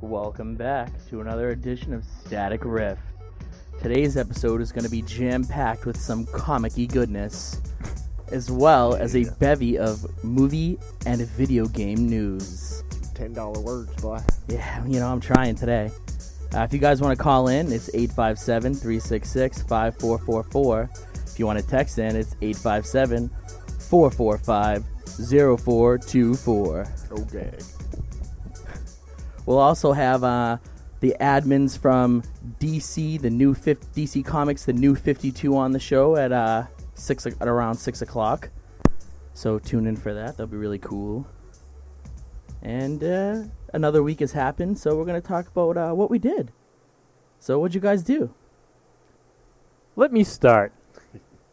Welcome back to another edition of Static Riff. Today's episode is going to be jam-packed with some comic-y goodness, as well as a bevy of movie and video game news. $10 words, boy. Yeah, I'm trying today. If you guys want to call in, it's 857-366-5444. If you want to text in, it's 857-445-0424. Okay. We'll also have the admins from DC, DC Comics, the New 52 on the show at around 6 o'clock. So tune in for that. That'll be really cool. And another week has happened, so we're going to talk about what we did. So what'd you guys do? Let me start.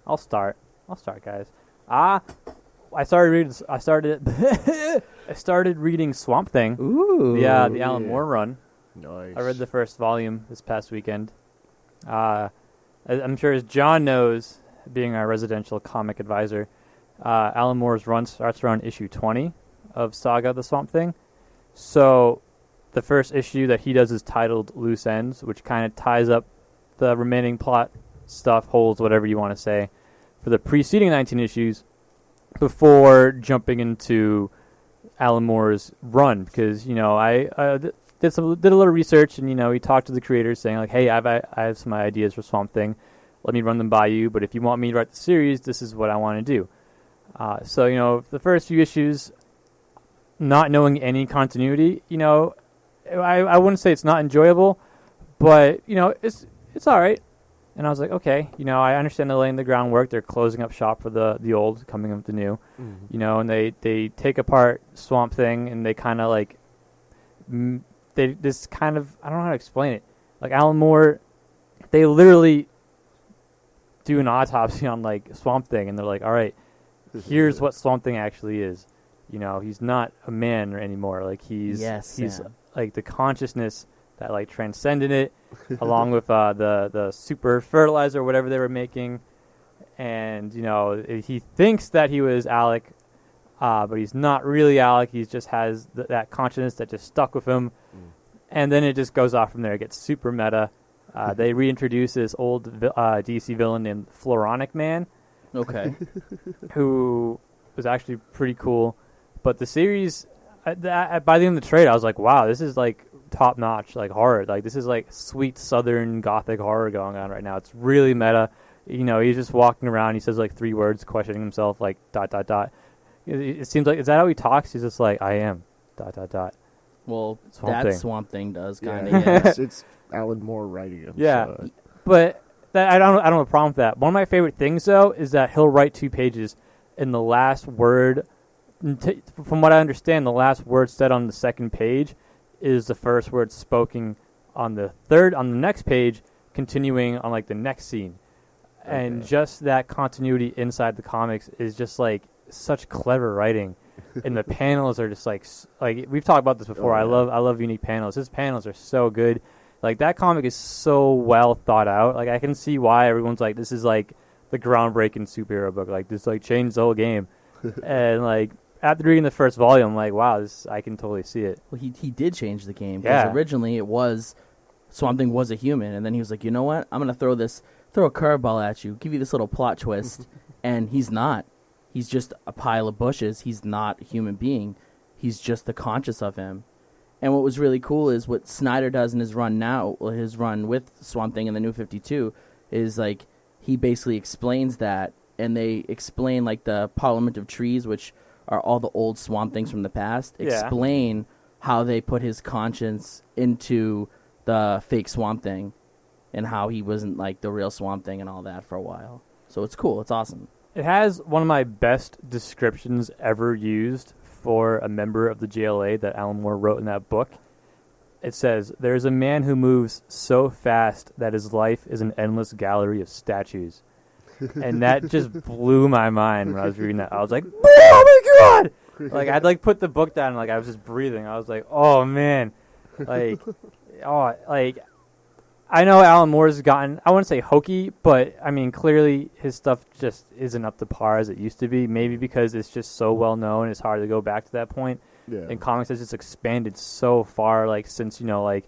I'll start, guys. I started reading Swamp Thing. Ooh. The Alan Moore run. Nice. I read the first volume this past weekend. I'm sure as John knows, being our residential comic advisor, Alan Moore's run starts around issue 20 of Saga the Swamp Thing. So the first issue that he does is titled Loose Ends, which kind of ties up the remaining plot stuff, holes, whatever you want to say, for the preceding 19 issues before jumping into Alan Moore's run. Because, I did a little research, and, he talked to the creators saying, like, hey, I have some ideas for Swamp Thing. Let me run them by you, but if you want me to write the series, this is what I want to do. So, the first few issues, not knowing any continuity, I wouldn't say it's not enjoyable, but, it's all right. And I was like, okay, I understand they're laying the groundwork. They're closing up shop for the old, coming up with the new, and they take apart Swamp Thing, and they kind of like, I don't know how to explain it. Like Alan Moore, they literally do an autopsy on like Swamp Thing, and they're like, all right, here's what Swamp Thing actually is. He's not a man anymore. Like he's like the consciousness that like transcended it, along with the super fertilizer, whatever they were making, and he thinks that he was Alec, but he's not really Alec. He just has that consciousness that just stuck with him, and then it just goes off from there. It gets super meta. They reintroduce this old DC villain named Floronic Man, Okay. who was actually pretty cool. But the series, by the end of the trade, I was like, wow, this is like top-notch, like horror. Like this is like sweet southern gothic horror going on right now. It's really meta. He's just walking around. He says like 3 words, questioning himself, like ... It seems like, is that how he talks? He's just like, I am ... Well, Swamp Thing. Swamp Thing does Yeah. kind of. Yeah. It's Alan Moore writing him. Yeah, So. but I don't have a problem with that. One of my favorite things though is that he'll write 2 pages, and the last word, from what I understand, the last word said on the second page is the first word spoken on the next page, continuing on like the next scene. Okay. And just that continuity inside the comics is just like such clever writing. And the panels are just like we've talked about this before. Oh, yeah. I love unique panels. His panels are so good. Like that comic is so well thought out. Like I can see why everyone's like, this is like the groundbreaking superhero book. Like this like changed the whole game. And like after reading the first volume, I'm like, wow, I can totally see it. Well, he did change the game, because originally it was Swamp Thing was a human, and then he was like, you know what? I'm gonna throw a curveball at you, give you this little plot twist, and he's not. He's just a pile of bushes. He's not a human being. He's just the conscious of him. And what was really cool is what Snyder does in his run now, his run with Swamp Thing and the New 52, is like he basically explains that, and they explain like the Parliament of Trees, which are all the old Swamp Things from the past, explain how they put his conscience into the fake Swamp Thing and how he wasn't like the real Swamp Thing and all that for a while. So it's cool. It's awesome. It has one of my best descriptions ever used for a member of the JLA that Alan Moore wrote in that book. It says, there's a man who moves so fast that his life is an endless gallery of statues. And that just blew my mind when I was reading that. I was like, oh my God! Like, I'd like put the book down and like I was just breathing. I was like, oh man. Like, I know Alan Moore's gotten, I wouldn't say hokey, but I mean, clearly his stuff just isn't up to par as it used to be. Maybe because it's just so well known, it's hard to go back to that point. in comics has just expanded so far, like since like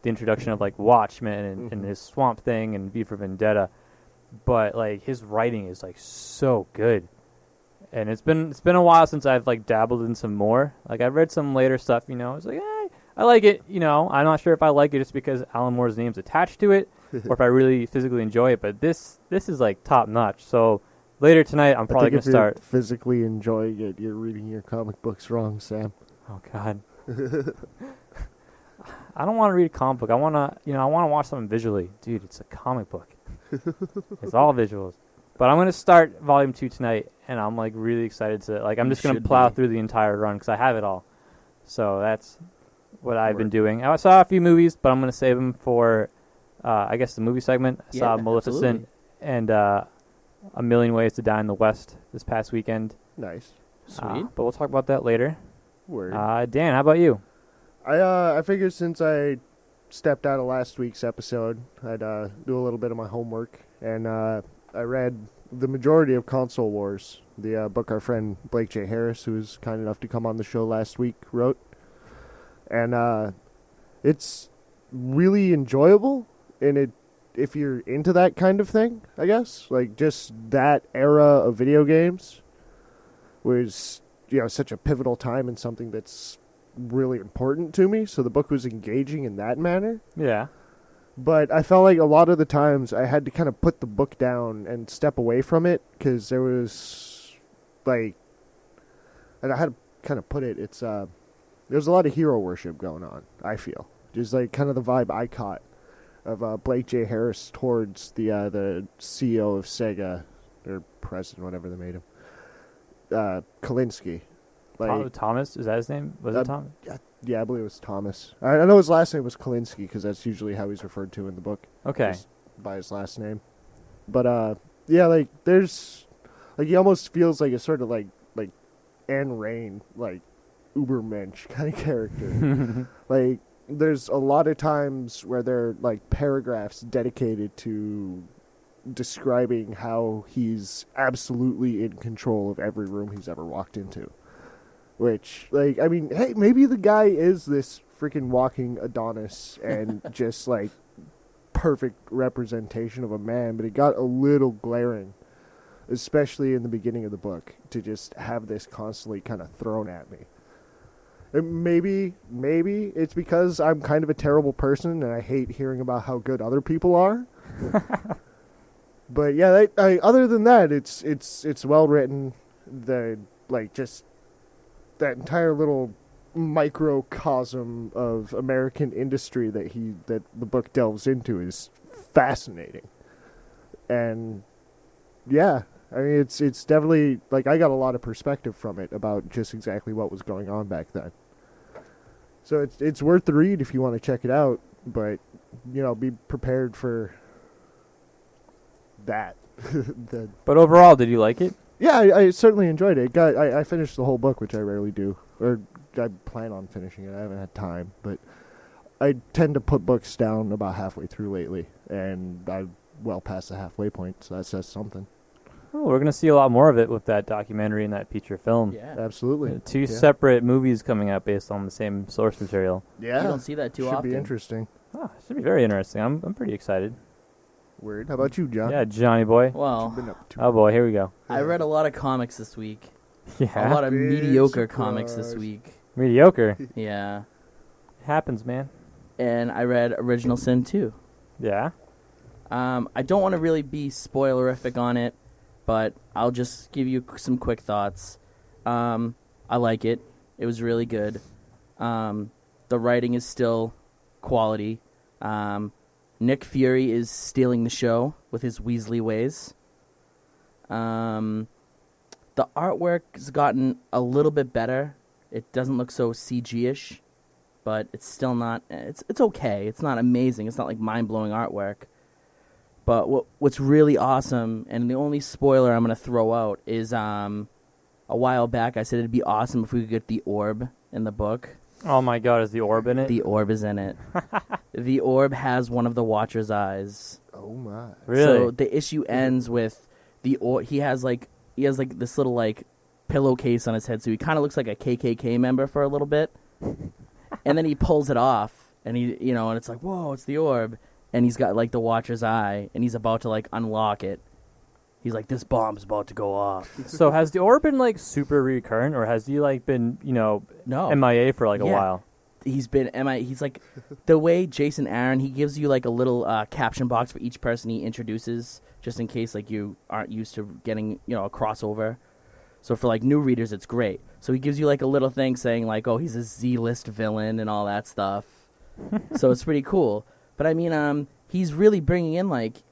the introduction of like Watchmen and his Swamp Thing and V for Vendetta. But like his writing is like so good, and it's been a while since I've like dabbled in some more. Like I've read some later stuff, I was like, I like it. I'm not sure if I like it just because Alan Moore's name's attached to it, or if I really physically enjoy it. But this is like top notch. So later tonight, I'm probably gonna start physically enjoying it. You're reading your comic books wrong, Sam. Oh God. I don't want to read a comic book. I want to, I want to watch something visually. Dude, it's a comic book. It's all visuals. But I'm going to start Volume 2 tonight, and I'm, like, really excited to, like, I'm just going to plow through the entire run because I have it all. So that's what I've been doing. I saw a few movies, but I'm going to save them for, I guess, the movie segment. I saw Maleficent and A Million Ways to Die in the West this past weekend. Nice. Sweet. But we'll talk about that later. Word. Dan, how about you? I figured since I stepped out of last week's episode, I'd do a little bit of my homework, and I read the majority of Console Wars, the book our friend Blake J. Harris, who was kind enough to come on the show last week, wrote. And it's really enjoyable, and if you're into that kind of thing, I guess, like just that era of video games was, such a pivotal time in something that's really important to me, so the book was engaging in that manner. Yeah. But I felt like a lot of the times I had to kind of put the book down and step away from it, because there was, like, and I had to kind of put it, it's, there's a lot of hero worship going on, I feel. Just, like, kind of the vibe I caught of Blake J. Harris towards the CEO of Sega, or president, whatever they made him, Kalinske. Like, Thomas? Is that his name? Was it Thomas? Yeah, I believe it was Thomas. I know his last name was Kalinske because that's usually how he's referred to in the book. Okay. Just by his last name. But, yeah, like, there's... Like, he almost feels like a sort of, like Anne Rain, like, Ubermensch kind of character. Like, there's a lot of times where there are, like, paragraphs dedicated to describing how he's absolutely in control of every room he's ever walked into. Which, like, I mean, hey, maybe the guy is this freaking walking Adonis and just, like, perfect representation of a man, but it got a little glaring, especially in the beginning of the book, to just have this constantly kind of thrown at me. And maybe it's because I'm kind of a terrible person and I hate hearing about how good other people are. But, yeah, other than that, it's well written. Just that entire little microcosm of American industry that the book delves into is fascinating. And yeah, I mean it's definitely, like, I got a lot of perspective from it about just exactly what was going on back then. So it's worth the read if you want to check it out, but be prepared for that. But overall, did you like it? Yeah, I certainly enjoyed it. I finished the whole book, which I rarely do. Or I plan on finishing it. I haven't had time. But I tend to put books down about halfway through lately. And I'm well past the halfway point, so that says something. Oh, we're going to see a lot more of it with that documentary and that feature film. Yeah. Absolutely. Two separate movies coming out based on the same source material. Yeah. You don't see that too often. Should be interesting. Oh, should be very interesting. I'm pretty excited. Weird. How about you, John? Yeah, Johnny boy. Well, What you been up to? Oh boy, here we go. I read a lot of comics this week. Yeah. A lot of Big mediocre surprise. comics this week. Mediocre. Yeah. Happens, man. And I read Original Sin 2. Yeah. I don't want to really be spoilerific on it, but I'll just give you some quick thoughts. I like it. It was really good. The writing is still quality. Nick Fury is stealing the show with his Weasley ways. The artwork's gotten a little bit better. It doesn't look so CG-ish, but it's still not... It's okay. It's not amazing. It's not like mind-blowing artwork. But what's really awesome, and the only spoiler I'm going to throw out, is a while back I said it'd be awesome if we could get the orb in the book. Oh my god, is the orb in it? The orb is in it. The orb has one of the Watcher's eyes. Oh my! Really? So the issue ends with the orb. He has like this little like pillowcase on his head, so he kind of looks like a KKK member for a little bit. And then he pulls it off, and and it's like, whoa, it's the orb. And he's got like the Watcher's eye, and he's about to like unlock it. He's like, this bomb's about to go off. So has the orb been like super recurrent, or has he like been No. MIA for like a while? He's been MIA. He's like the way Jason Aaron. He gives you like a little caption box for each person he introduces, just in case like you aren't used to getting a crossover. So for like new readers, it's great. So he gives you like a little thing saying like, oh, he's a Z-list villain and all that stuff. So it's pretty cool. But I mean, he's really bringing in like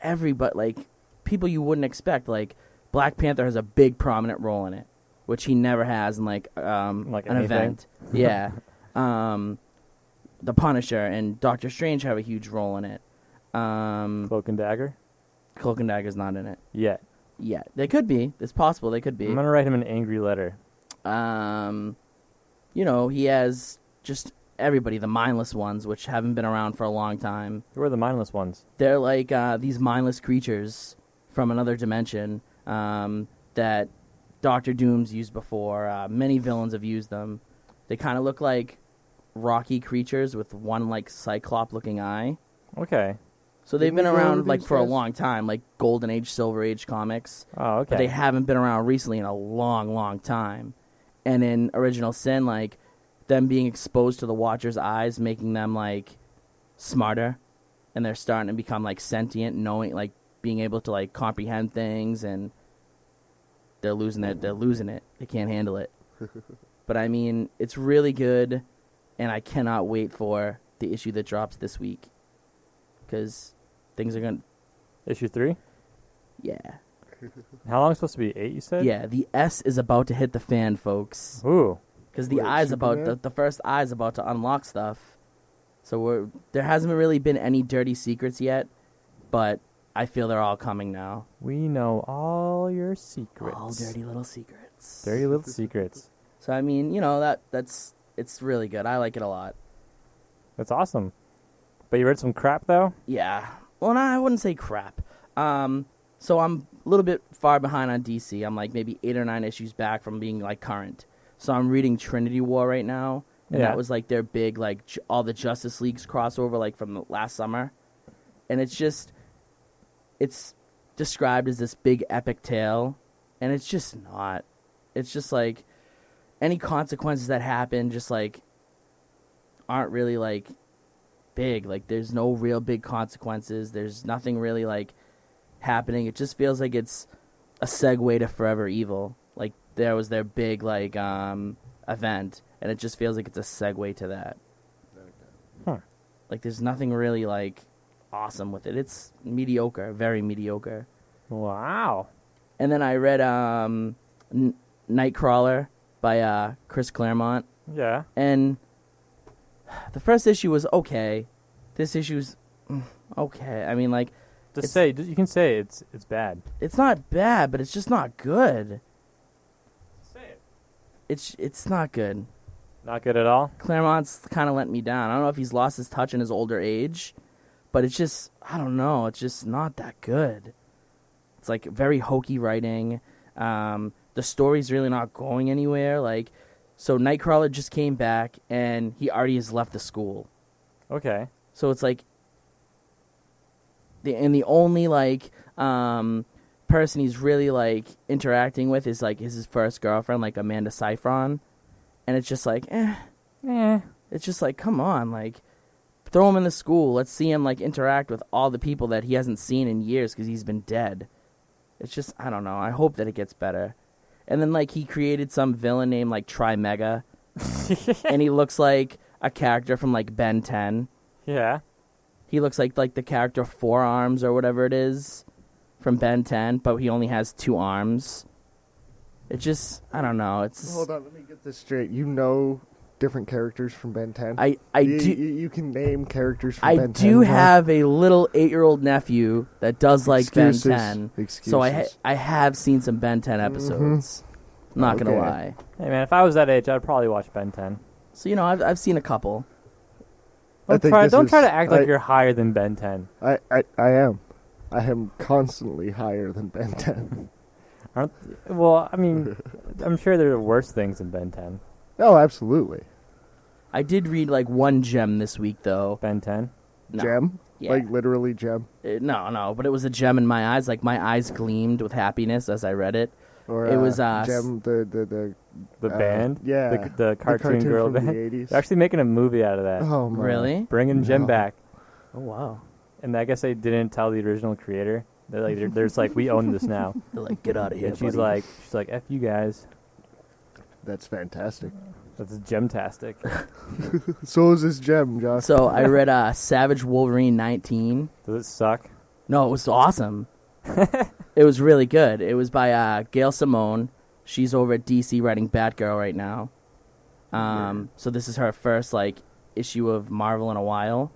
everybody, like people you wouldn't expect. Like Black Panther has a big prominent role in it, which he never has in like an event. Yeah. The Punisher and Doctor Strange have a huge role in it. Cloak and Dagger? Cloak and Dagger's not in it. Yet. Yeah, they could be. It's possible they could be. I'm going to write him an angry letter. He has just everybody, the mindless ones, which haven't been around for a long time. Who are the mindless ones? They're like these mindless creatures from another dimension that Doctor Doom's used before. Many villains have used them. They kind of look like rocky creatures with one like Cyclops-looking eye. Okay. So they've been around like for a long time, like Golden Age, Silver Age comics. Oh, okay. But they haven't been around recently in a long, long time. And in Original Sin, like them being exposed to the Watcher's eyes, making them like smarter, and they're starting to become like sentient, knowing, like being able to like comprehend things, and they're losing it. They can't handle it. But I mean, it's really good, and I cannot wait for the issue that drops this week. Because things are going to... Issue 3? Yeah. How long is it supposed to be? 8, you said? Yeah, the S is about to hit the fan, folks. Ooh. Because the eye's about... The first eye's about to unlock stuff. So there hasn't really been any dirty secrets yet, but I feel they're all coming now. We know all your secrets. All dirty little secrets. Dirty little secrets. So, I mean, that's... It's really good. I like it a lot. That's awesome. But you read some crap, though? Yeah. Well, no, I wouldn't say crap. So I'm a little bit far behind on DC. I'm like maybe 8 or 9 issues back from being like current. So I'm reading Trinity War right now. And that was like their big, like all the Justice Leagues crossover like from the last summer. And it's described as this big epic tale. And it's just not. It's just like any consequences that happen just like aren't really like big. Like there's no real big consequences. There's nothing really like happening. It just feels like it's a segue to Forever Evil. Like there was their big like event, and it just feels like it's a segue to that. Huh. Like there's nothing really like awesome with it. It's mediocre, very mediocre. Wow. And then I read Nightcrawler by Chris Claremont. Yeah. And the first issue was okay. This issue's okay. I mean, like, you can say it's bad. It's not bad, but it's just not good. Say it. It's not good. Not good at all? Claremont's kind of let me down. I don't know if he's lost his touch in his older age, but it's just, I don't know. It's just not that good. It's like very hokey writing. The story's really not going anywhere. Like, so Nightcrawler just came back, and he already has left the school. Okay. So it's like, the only like person he's really like interacting with is like his first girlfriend, like Amanda Seyfried, and it's just like, It's just like, come on, like, throw him in the school. Let's see him like interact with all the people that he hasn't seen in years because he's been dead. It's just, I don't know. I hope that it gets better. And then, like, he created some villain named, like, Trimega. And he looks like a character from, like, Ben 10. Yeah. He looks like the character Four Arms or whatever it is from Ben 10, but he only has 2 arms. It just, I don't know. It's Hold on, let me get this straight. You know different characters from Ben 10? I do. You can name characters from Ben 10. I do have a little 8-year-old nephew that does like Ben 10. Excuses. So I have seen some Ben 10 episodes. I'm not going to lie. Hey, man, if I was that age, I'd probably watch Ben 10. So, I've seen a couple. Don't try to act like you're higher than Ben 10. I am. I am constantly higher than Ben 10. Well, I mean, I'm sure there are worse things than Ben 10. Oh, absolutely. I did read like one gem this week though. Ben 10? No. Gem? Yeah. Like literally gem? No, but it was a gem in my eyes. Like my eyes gleamed with happiness as I read it. Or it was Gem, the band? Yeah. The cartoon girl from band? the 80s. They're actually making a movie out of that. Oh, my. Really? Bringing Jim back. Oh wow. And I guess they didn't tell the original creator. They're just like, we own this now. They're like, get out of here, And she's buddy. like, F you guys. That's fantastic. That's gemtastic. So is this gem, Josh. So I read Savage Wolverine 19. Does it suck? No, it was awesome. It was really good. It was by Gail Simone. She's over at DC writing Batgirl right now. So this is her first like issue of Marvel in a while.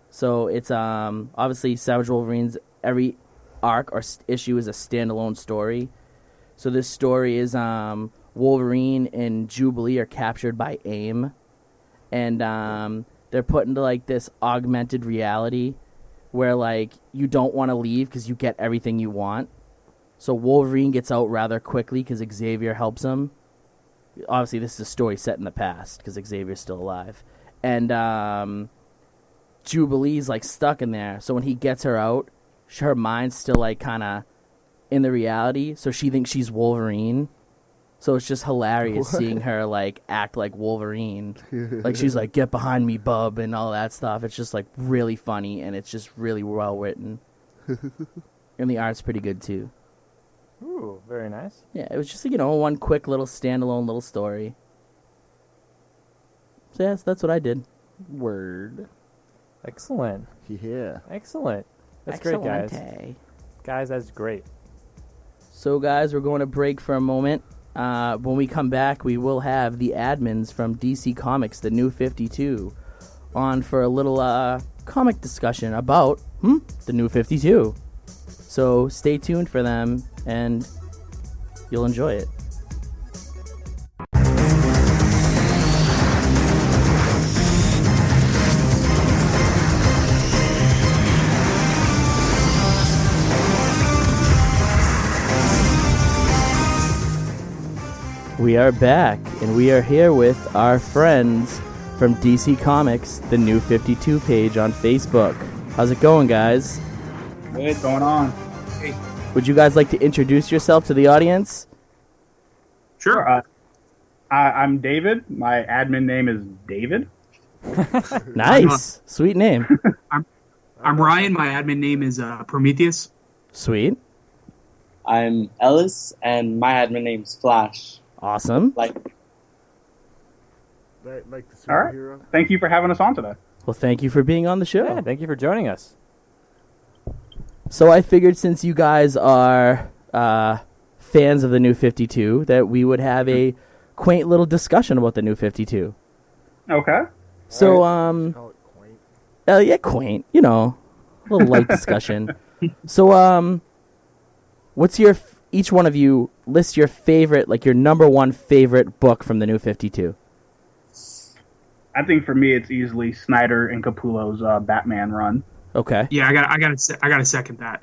So it's obviously Savage Wolverine's every arc or issue is a standalone story. So this story is Wolverine and Jubilee are captured by AIM, and they're put into like this augmented reality where like you don't want to leave because you get everything you want. So Wolverine gets out rather quickly because Xavier helps him. Obviously, this is a story set in the past because Xavier's still alive, and Jubilee's like stuck in there. So when he gets her out, her mind's still like kind of in the reality, so she thinks she's Wolverine. So it's just hilarious seeing her like act like Wolverine. Like she's like, "Get behind me, bub," and all that stuff. It's just like really funny, and it's just really well written. And the art's pretty good too. Ooh, very nice. Yeah, it was just one quick little standalone little story. So yes, that's what I did. Word. Excellent. Yeah. Excellent. That's great, guys. Guys, that's great. So guys, we're going to break for a moment. When we come back, we will have the admins from DC Comics, the New 52, on for a little comic discussion about the New 52. So stay tuned for them, and you'll enjoy it. We are back, and we are here with our friends from DC Comics, the New 52 page on Facebook. How's it going, guys? What's going on? Hey. Would you guys like to introduce yourself to the audience? Sure. I'm David. My admin name is David. Nice. Sweet name. I'm Ryan. My admin name is Prometheus. Sweet. I'm Ellis, and my admin name's Flash. Awesome. Like The All right. superhero. Thank you for having us on today. Well, thank you for being on the show. Yeah, thank you for joining us. So I figured since you guys are fans of the New 52, that we would have a quaint little discussion about the New 52. Okay. So, Call it quaint. yeah, quaint, a little light discussion. So, what's each one of you list your favorite, like your number one favorite book from the New 52? I think for me, it's easily Snyder and Capullo's Batman run. Okay. Yeah, I gotta second that.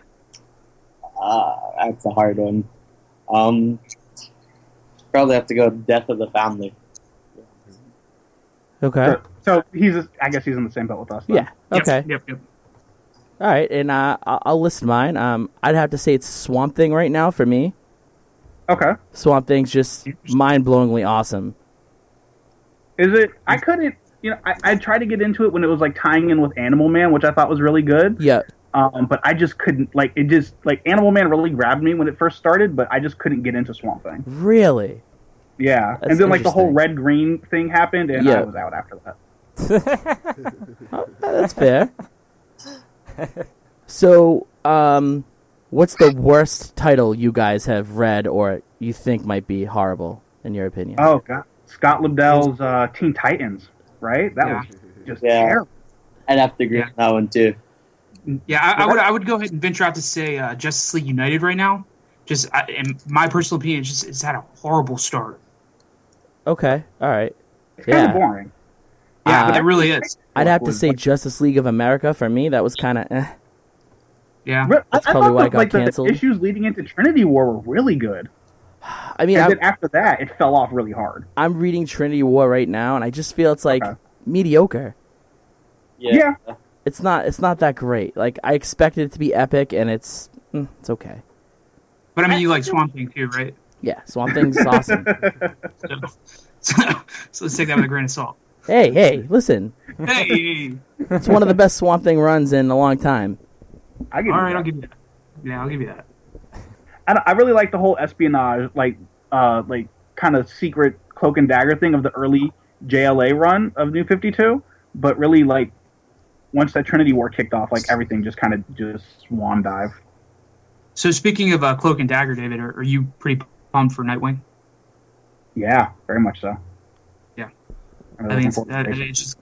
that's a hard one. Probably have to go Death of the Family. Okay. So I guess he's in the same boat with us. Then. Yeah. Okay. Yep. All right, and I'll list mine. I'd have to say it's Swamp Thing right now for me. Okay. Swamp Thing's just mind-blowingly awesome. Is it? I couldn't. I tried to get into it when it was like tying in with Animal Man, which I thought was really good. Yeah. But I just couldn't. It just Animal Man really grabbed me when it first started, but I just couldn't get into Swamp Thing. Really? Yeah. That's and then the whole interesting. red-green thing happened, and Yeah. I was out after that. Oh, that's fair. So, what's the worst title you guys have read or you think might be horrible, in your opinion? Oh God, Scott Lobdell's Teen Titans, right? That was just terrible. I'd have to agree with that one too. Yeah, I would go ahead and venture out to say Justice League United right now. Just in my personal opinion, it's had a horrible start. Okay, all right. It's kind of boring. Yeah, but it really is. I'd have to say Justice League of America for me. That was kind of Yeah. That's I probably thought why it got like canceled. the issues leading into Trinity War were really good. I mean, And then after that, it fell off really hard. I'm reading Trinity War right now, and I just feel it's like mediocre. Yeah. It's not that great. Like I expected it to be epic, and it's okay. But I mean, you like Swamp Thing too, right? Yeah, Swamp Thing's awesome. So let's take that with a grain of salt. Hey, listen. Hey. It's one of the best Swamp Thing runs in a long time. All right, I'll give you that. Yeah, I'll give you that. I really like the whole espionage, like kind of secret cloak and dagger thing of the early JLA run of New 52. But really, like once that Trinity War kicked off, like everything just kind of just swan dive. So speaking of Cloak and Dagger, David, are you pretty pumped for Nightwing? Yeah, very much so. Yeah, I'm I really think looking forward to it. it's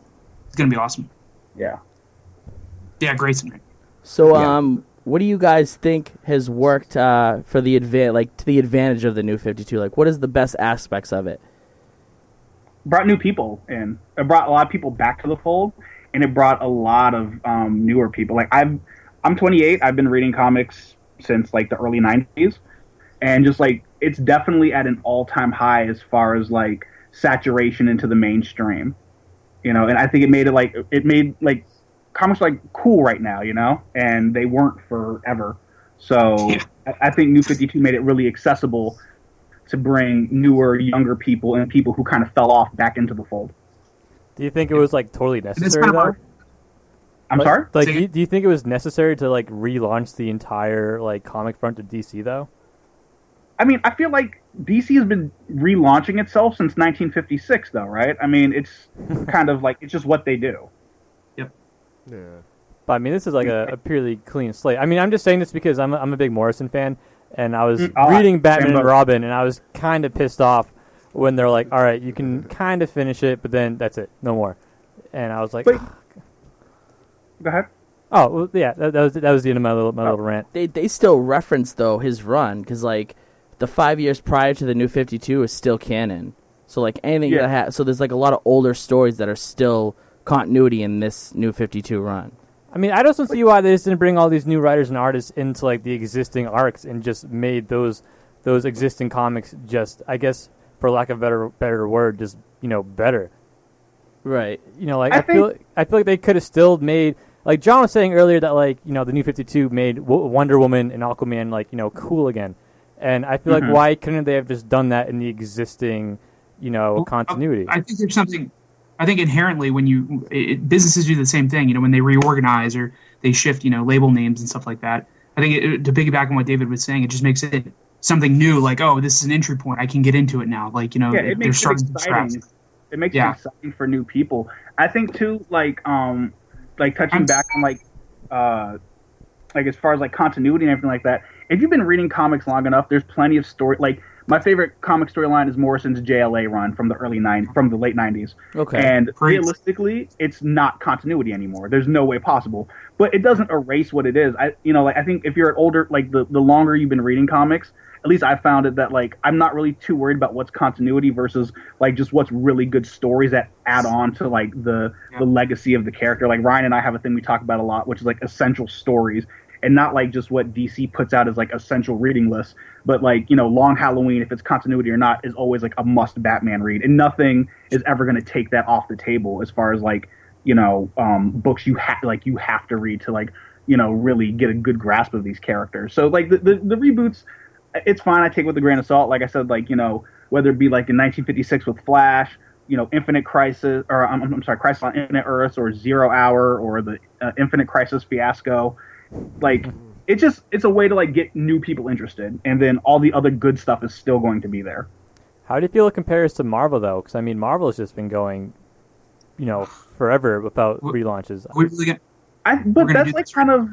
gonna be awesome. Yeah. Yeah, Grayson. Right? So, what do you guys think has worked for the to the advantage of the New 52? Like, what is the best aspects of it? Brought new people in. It brought a lot of people back to the fold, and it brought a lot of newer people. Like I'm 28. I've been reading comics since like the early 90s, and just like it's definitely at an all-time high as far as like saturation into the mainstream. You know, and I think it made comics like cool right now, you know, and they weren't forever. So I think New 52 made it really accessible to bring newer, younger people and people who kind of fell off back into the fold. Do you think it was like totally necessary though? I'm sorry? Like, do you think it was necessary to like relaunch the entire like comic front of DC though? I mean, I feel like DC has been relaunching itself since 1956, though, right? I mean, it's kind of like it's just what they do. Yeah. But I mean, this is like a purely clean slate. I mean, I'm just saying this because I'm a big Morrison fan, and I was reading Batman and Robin, and I was kind of pissed off when they're like, "All right, you can kind of finish it, but then that's it, no more." And I was like, Wait. Go ahead. "Oh, well, yeah, that was the end of my little rant." They still reference though his run because like the 5 years prior to the New 52 is still canon. So like anything that so there's like a lot of older stories that are still continuity in this New 52 run. I mean, I just don't see why they just didn't bring all these new writers and artists into like the existing arcs and just made those existing comics just, I guess, for lack of a better word, just better. Right. Like I feel like they could have still made, like John was saying earlier, that like the New 52 made Wonder Woman and Aquaman like cool again, and I feel like why couldn't they have just done that in the existing continuity? I think there's something. I think inherently when businesses do the same thing, when they reorganize or they shift, label names and stuff like that. I think to piggyback on what David was saying, it just makes it something new. Like, oh, this is an entry point. I can get into it now. Like, it they're makes starting it to scratch. exciting. It makes it exciting for new people. I think too, like touching back on like as far as like continuity and everything like that. If you've been reading comics long enough, there's plenty of story. Like my favorite comic storyline is Morrison's JLA run from the late 90s. Okay. And realistically, it's not continuity anymore. There's no way possible. But it doesn't erase what it is. I think if you're an older, like the longer you've been reading comics, at least I found it that like I'm not really too worried about what's continuity versus like just what's really good stories that add on to like the legacy of the character. Like Ryan and I have a thing we talk about a lot, which is like essential stories. And not like just what DC puts out as like essential reading lists, but like Long Halloween, if it's continuity or not, is always like a must Batman read, and nothing is ever going to take that off the table as far as like books you have to read to like really get a good grasp of these characters. So like the reboots, it's fine. I take it with a grain of salt. Like I said, like whether it be like in 1956 with Flash, Infinite Crisis, or I'm sorry, Crisis on Infinite Earths, or 0 Hour, or the Infinite Crisis fiasco. Like it's a way to like get new people interested, and then all the other good stuff is still going to be there. How do you feel it compares to Marvel though? Because I mean, Marvel has just been going, forever without relaunches. But that's like kind of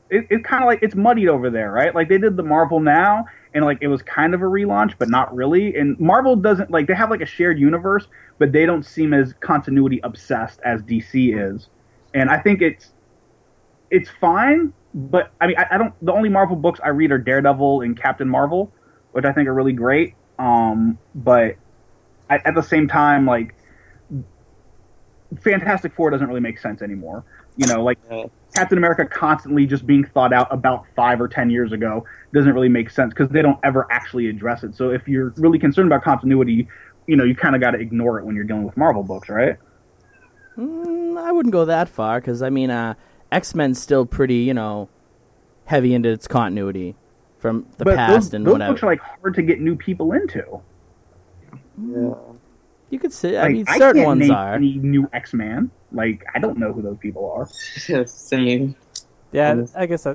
it's kind of like it's muddied over there, right? Like they did the Marvel Now, and like it was kind of a relaunch, but not really. And Marvel doesn't like they have like a shared universe, but they don't seem as continuity obsessed as DC is, and I think it's fine, but I mean, I don't. The only Marvel books I read are Daredevil and Captain Marvel, which I think are really great. But at the same time, like Fantastic Four doesn't really make sense anymore. Like Captain America constantly just being thought out about 5 or 10 years ago doesn't really make sense because they don't ever actually address it. So if you're really concerned about continuity, you kind of got to ignore it when you're dealing with Marvel books, right? I wouldn't go that far because, X-Men's still pretty, heavy into its continuity from the past and those whatever. Books are hard to get new people into. Yeah. You could say, I certain can't ones name are. any new X-Man. I don't know who those people are. Same. Yeah, I guess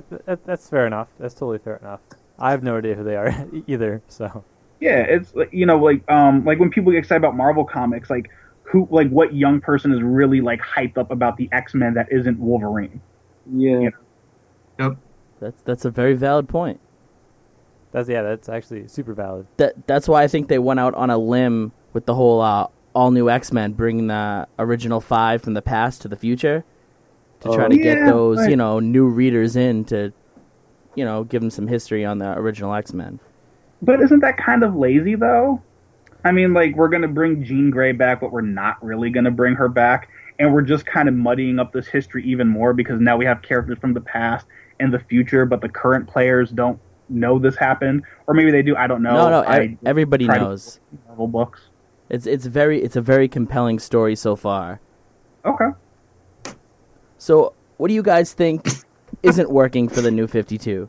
that's fair enough. That's totally fair enough. I have no idea who they are either. So yeah, it's like when people get excited about Marvel comics, what young person is really hyped up about the X-Men that isn't Wolverine? Yeah. Yep. That's a very valid point. That's actually super valid. That's why I think they went out on a limb with the whole all new X-Men, bringing the original 5 from the past to the future to try to get those new readers in to give them some history on the original X-Men. But isn't that kind of lazy though? We're going to bring Jean Grey back, but we're not really going to bring her back. And we're just kind of muddying up this history even more because now we have characters from the past and the future, but the current players don't know this happened. Or maybe they do, I don't know. No, everybody knows. Marvel books. It's a very compelling story so far. Okay. So, what do you guys think isn't working for the New 52?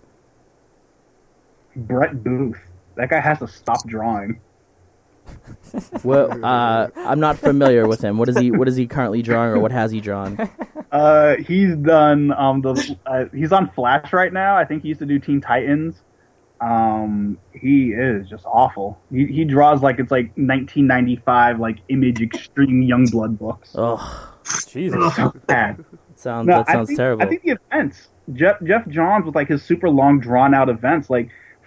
Brett Booth. That guy has to stop drawing. Well, I'm not familiar with him. What is he currently drawing, or what has he drawn? He's done he's on Flash right now. I think he used to do Teen Titans. He is just awful. He draws it's 1995 Image Extreme Youngblood books. Oh, Jesus. So bad. That sounds terrible. I think the events, Jeff Johns with his super long drawn out events,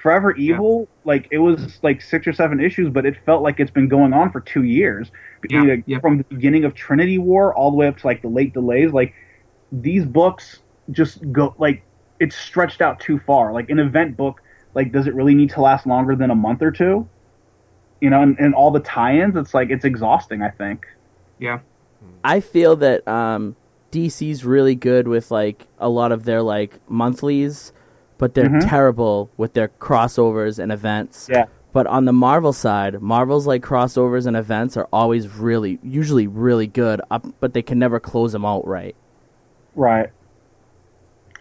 Forever Evil, it was 6 or 7 issues, but it felt like it's been going on for 2 years. From the beginning of Trinity War all the way up to the late delays, these books just go it's stretched out too far. An event book, does it really need to last longer than a month or two? And all the tie-ins, it's exhausting, I think. Yeah. I feel that DC's really good with a lot of their monthlies, but they're terrible with their crossovers and events. Yeah. But on the Marvel side, Marvel's crossovers and events are always usually really good, but they can never close them out right. Right.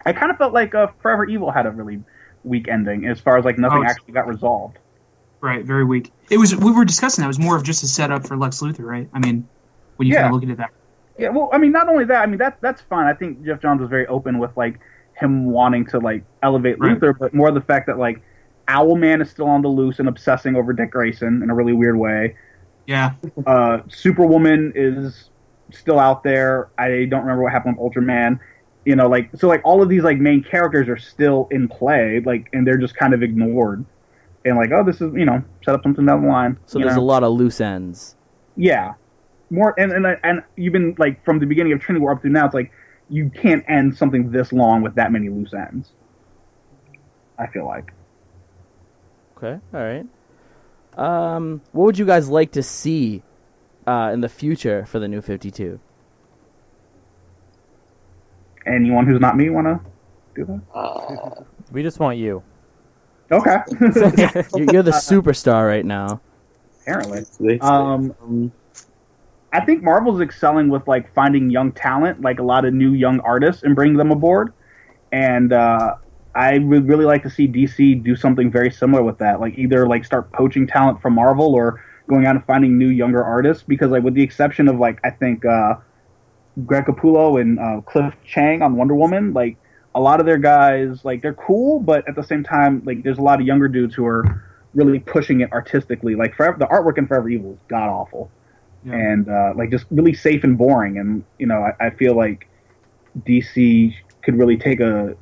I kind of felt Forever Evil had a really weak ending as far as nothing actually got resolved. Right, very weak. We were discussing that. It was more of just a setup for Lex Luthor, right? When you kind of look at it that. Yeah, well, not only that, that's fine. I think Jeff Johns was very open with him wanting to elevate Luthor, but more the fact that Owlman is still on the loose and obsessing over Dick Grayson in a really weird way. Yeah. Superwoman is still out there. I don't remember what happened with Ultraman. So all of these main characters are still in play, and they're just kind of ignored. And this is set up something down the line. So there's a lot of loose ends. Yeah. More and you've been from the beginning of Trinity War up through now, it's you can't end something this long with that many loose ends. I feel like. Okay, all right. What would you guys like to see in the future for the New 52? Anyone who's not me want to do that? We just want you. Okay. You're the superstar right now. Apparently. I think Marvel's excelling with finding young talent, a lot of new young artists, and bringing them aboard. And I would really like to see DC do something very similar with that, either start poaching talent from Marvel or going out and finding new younger artists. Because with the exception of I think Greg Capullo and Cliff Chang on Wonder Woman, a lot of their guys they're cool, but at the same time there's a lot of younger dudes who are really pushing it artistically. Forever, the artwork in Forever Evil is god awful. Yeah. And just really safe and boring, and I feel DC could really take a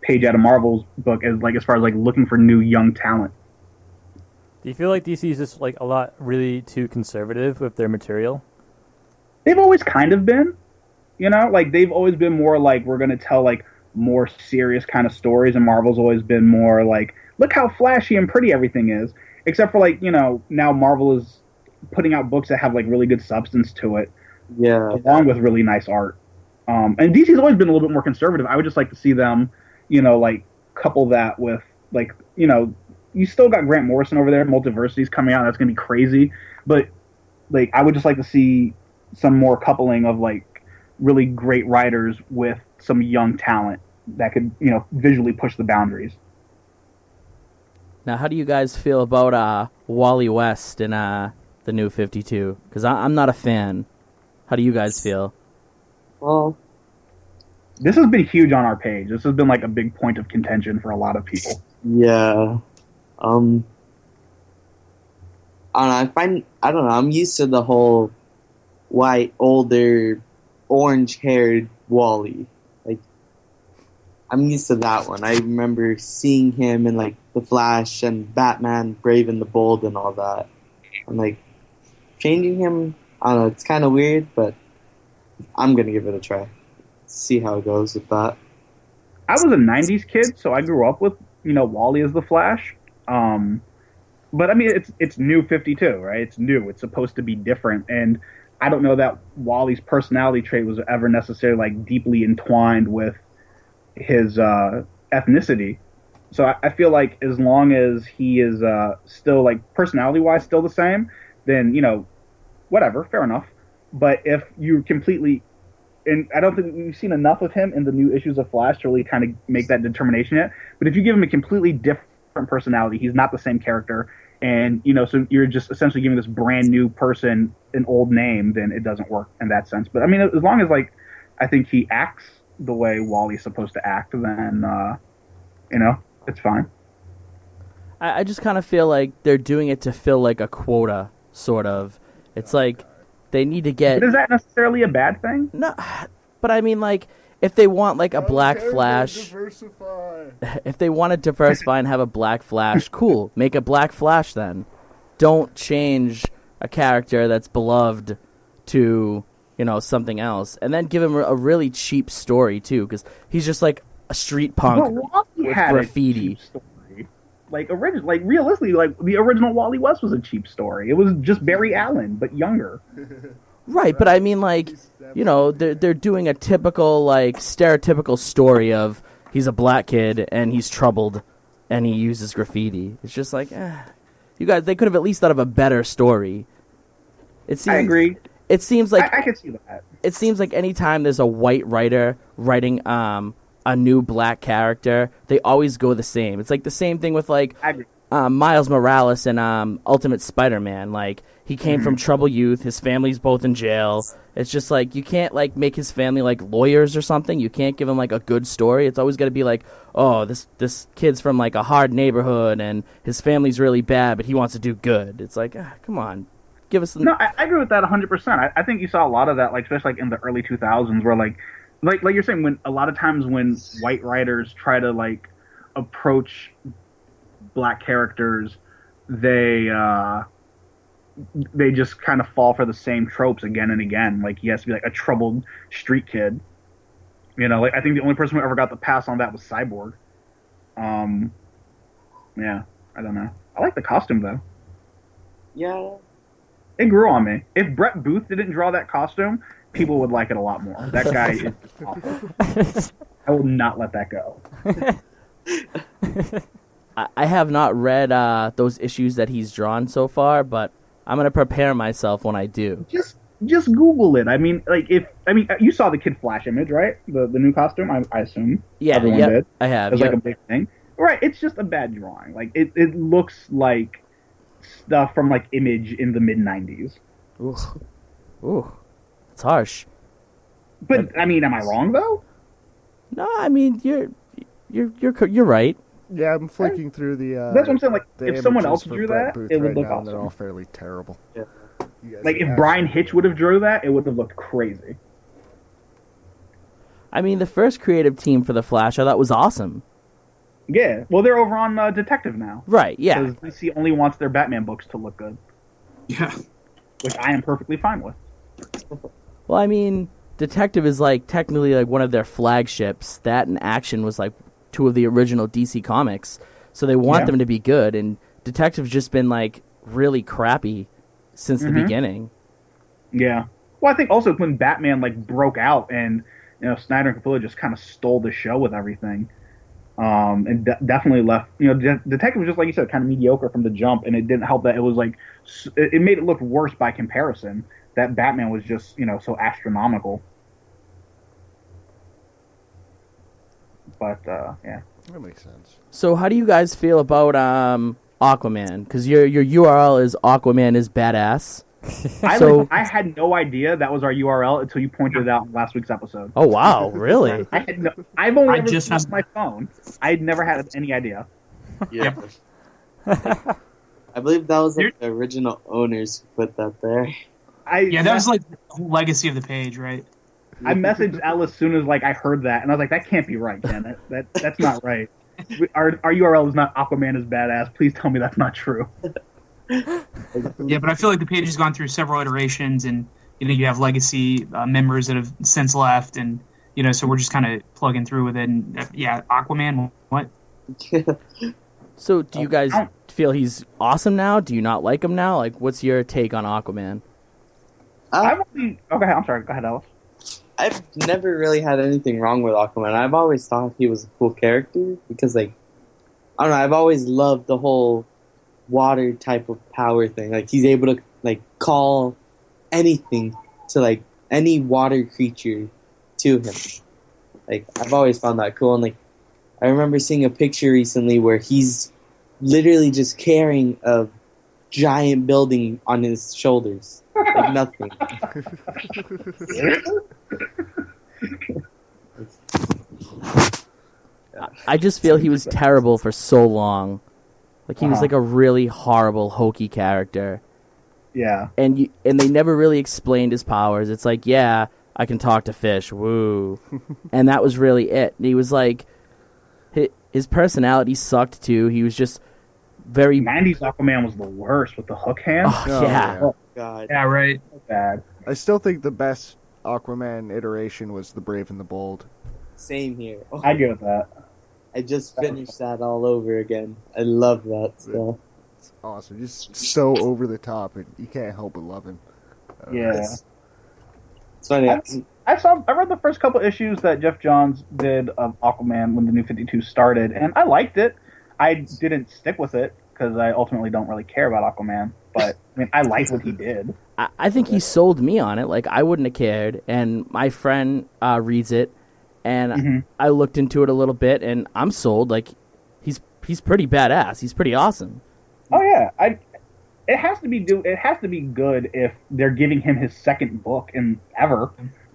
page out of Marvel's book as far as looking for new young talent. Do you feel like DC is just a lot really too conservative with their material? They've always kind of been, they've always been more we're going to tell more serious kind of stories, and Marvel's always been more look how flashy and pretty everything is. Except for now Marvel is putting out books that have really good substance to it. Yeah. along with really nice art. And DC's always been a little bit more conservative. I would just like to see them, like couple that with like, you still got Grant Morrison over there, Multiversity's coming out, that's gonna be crazy. But like I would just like to see some more coupling of like really great writers with some young talent that could, visually push the boundaries. Now, how do you guys feel about Wally West in the New 52? Because I'm not a fan. How do you guys feel? Well, this has been huge on our page. This has been like a big point of contention for a lot of people. yeah. I don't know, I'm used to the whole white, older, orange-haired Wally. Like, I'm used to that one. I remember seeing him in, like, The Flash and Batman, Brave and the Bold and all that. I'm like, changing him, I don't know, it's kind of weird, but I'm going to give it a try. See how it goes with that. I was a 90s kid, so I grew up with, Wally as the Flash. But I mean, it's New 52, right? It's new. It's supposed to be different. And I don't know that Wally's personality trait was ever necessarily like deeply entwined with his ethnicity. So I feel like as long as he is still like personality-wise still the same, then, whatever, fair enough. But if you completely, and I don't think we've seen enough of him in the new issues of Flash to really kind of make that determination yet. But if you give him a completely different personality, he's not the same character, and so you're just essentially giving this brand new person an old name, then it doesn't work in that sense. But I mean, as long as like I think he acts the way Wally's supposed to act, then it's fine. I just kind of feel like they're doing it to fill like a quota, sort of. It's like they need to get. But is that necessarily a bad thing? No, but I mean, like, if they want like a Black Flash, if they want to diversify and have a Black Flash, cool, make a Black Flash then. Don't change a character that's beloved to something else, and then give him a really cheap story too, because he's just like a street punk with graffiti. Like realistically, like the original Wally West was a cheap story. It was just Barry Allen, but younger. Right, but I mean, like, they're doing a typical, like, stereotypical story of he's a black kid and he's troubled and he uses graffiti. It's just like, you guys, they could have at least thought of a better story. I agree. It seems like I can see that. It seems like anytime there's a white writer writing a new black character, they always go the same. It's like the same thing with like Miles Morales and Ultimate Spider-Man. Like, he came from troubled youth. His family's both in jail. It's just like you can't like make his family like lawyers or something. You can't give him like a good story. It's always got to be like, oh, this kid's from like a hard neighborhood and his family's really bad, but he wants to do good. It's like, come on, give us. No, I agree with that 100%. I think you saw a lot of that, like especially like in the early 2000s, where like you're saying, when a lot of times when white writers try to like approach black characters, they just kind of fall for the same tropes again and again. Like, he has to be like a troubled street kid. Like I think the only person who ever got the pass on that was Cyborg. Yeah, I don't know. I like the costume though. Yeah. It grew on me. If Brett Booth didn't draw that costume, people would like it a lot more. That guy is awful. I will not let that go. I have not read those issues that he's drawn so far, but I'm gonna prepare myself when I do. Just Google it. I mean, you saw the Kid Flash image, right? The new costume, I assume. Yeah, everyone did. I have. It's like a big thing, right? It's just a bad drawing. Like it looks like stuff from like Image in the mid '90s. Ooh, it's harsh. But I mean, am I wrong though? No, I mean you're right. Yeah, I'm flicking through the. That's what I'm saying. Like, if someone else drew that, it would look awesome. They're all fairly terrible. Yeah. Like, if Brian Hitch would have drew that, it would have looked crazy. I mean, the first creative team for the Flash, I thought was awesome. Yeah, well, they're over on Detective now. Right? Yeah. Because DC only wants their Batman books to look good. Yeah. Which I am perfectly fine with. Well, I mean, Detective is like technically like one of their flagships. That and Action was like two of the original DC comics, so they want them to be good. And Detective's just been like really crappy since the beginning. Yeah, Well, I think also when Batman like broke out and Snyder and Capullo just kind of stole the show with everything, and definitely left. Detective was just like you said, kind of mediocre from the jump, and it didn't help that it was like it made it look worse by comparison. That Batman was just so astronomical. But yeah, that makes sense. So how do you guys feel about Aquaman? Because your URL is Aquaman is badass. I had no idea that was our URL until you pointed it out in last week's episode. Oh wow, really? I've only ever used my phone. I'd never had any idea. Yeah. I believe that was like the original owners who put that there. That was like the legacy of the page, right? I messaged Al as soon as I heard that, and I was like, "That can't be right, Janet. That's not right. Our URL is not Aquaman is badass. Please tell me that's not true." Yeah, but I feel like the page has gone through several iterations, and you have legacy members that have since left, and so we're just kind of plugging through with it. And Aquaman, what? So, do you guys feel he's awesome now? Do you not like him now? Like, what's your take on Aquaman? Okay, I'm sorry. Go ahead, Alice. I've never really had anything wrong with Aquaman. I've always thought he was a cool character because, I don't know, I've always loved the whole water type of power thing. Like, he's able to, call anything to, any water creature to him. I've always found that cool. And, I remember seeing a picture recently where he's literally just carrying a giant building on his shoulders. Nothing. I just feel he was terrible for so long. He was a really horrible, hokey character. Yeah. And they never really explained his powers. It's I can talk to fish, woo. And that was really it. And he was his personality sucked too. He was just very... 90s Aquaman was the worst with the hook hand. Oh, yeah. Oh, God. Yeah, right. So bad. I still think the best Aquaman iteration was the Brave and the Bold. Same here. Oh, I get that. I just finished that all over again. I love that stuff. It's awesome. Just so over the top, and you can't help but love him. Yeah. It's funny. I read the first couple issues that Jeff Johns did of Aquaman when the New 52 started, and I liked it. I didn't stick with it because I ultimately don't really care about Aquaman. But I liked what he did. I think he sold me on it. I wouldn't have cared. And my friend reads it, and I looked into it a little bit, and I'm sold. He's pretty badass. He's pretty awesome. Oh yeah, it has to be good if they're giving him his second book in ever.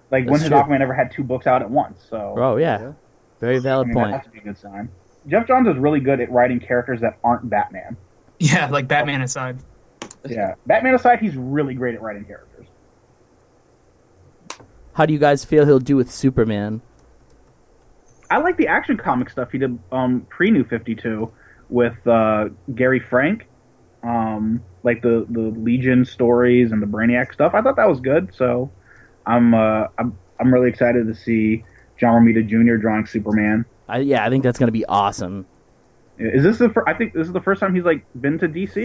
When his Aquaman never had two books out at once. So. Oh yeah. Very valid point. That has to be a good sign. Jeff Johns is really good at writing characters that aren't Batman. Yeah, Batman aside. Yeah, Batman aside, he's really great at writing characters. How do you guys feel he'll do with Superman? I like the Action Comic stuff he did pre-New 52 with Gary Frank, the Legion stories and the Brainiac stuff. I thought that was good, so I'm really excited to see John Romita Jr. drawing Superman. I think that's going to be awesome. Is this I think this is the first time he's been to DC?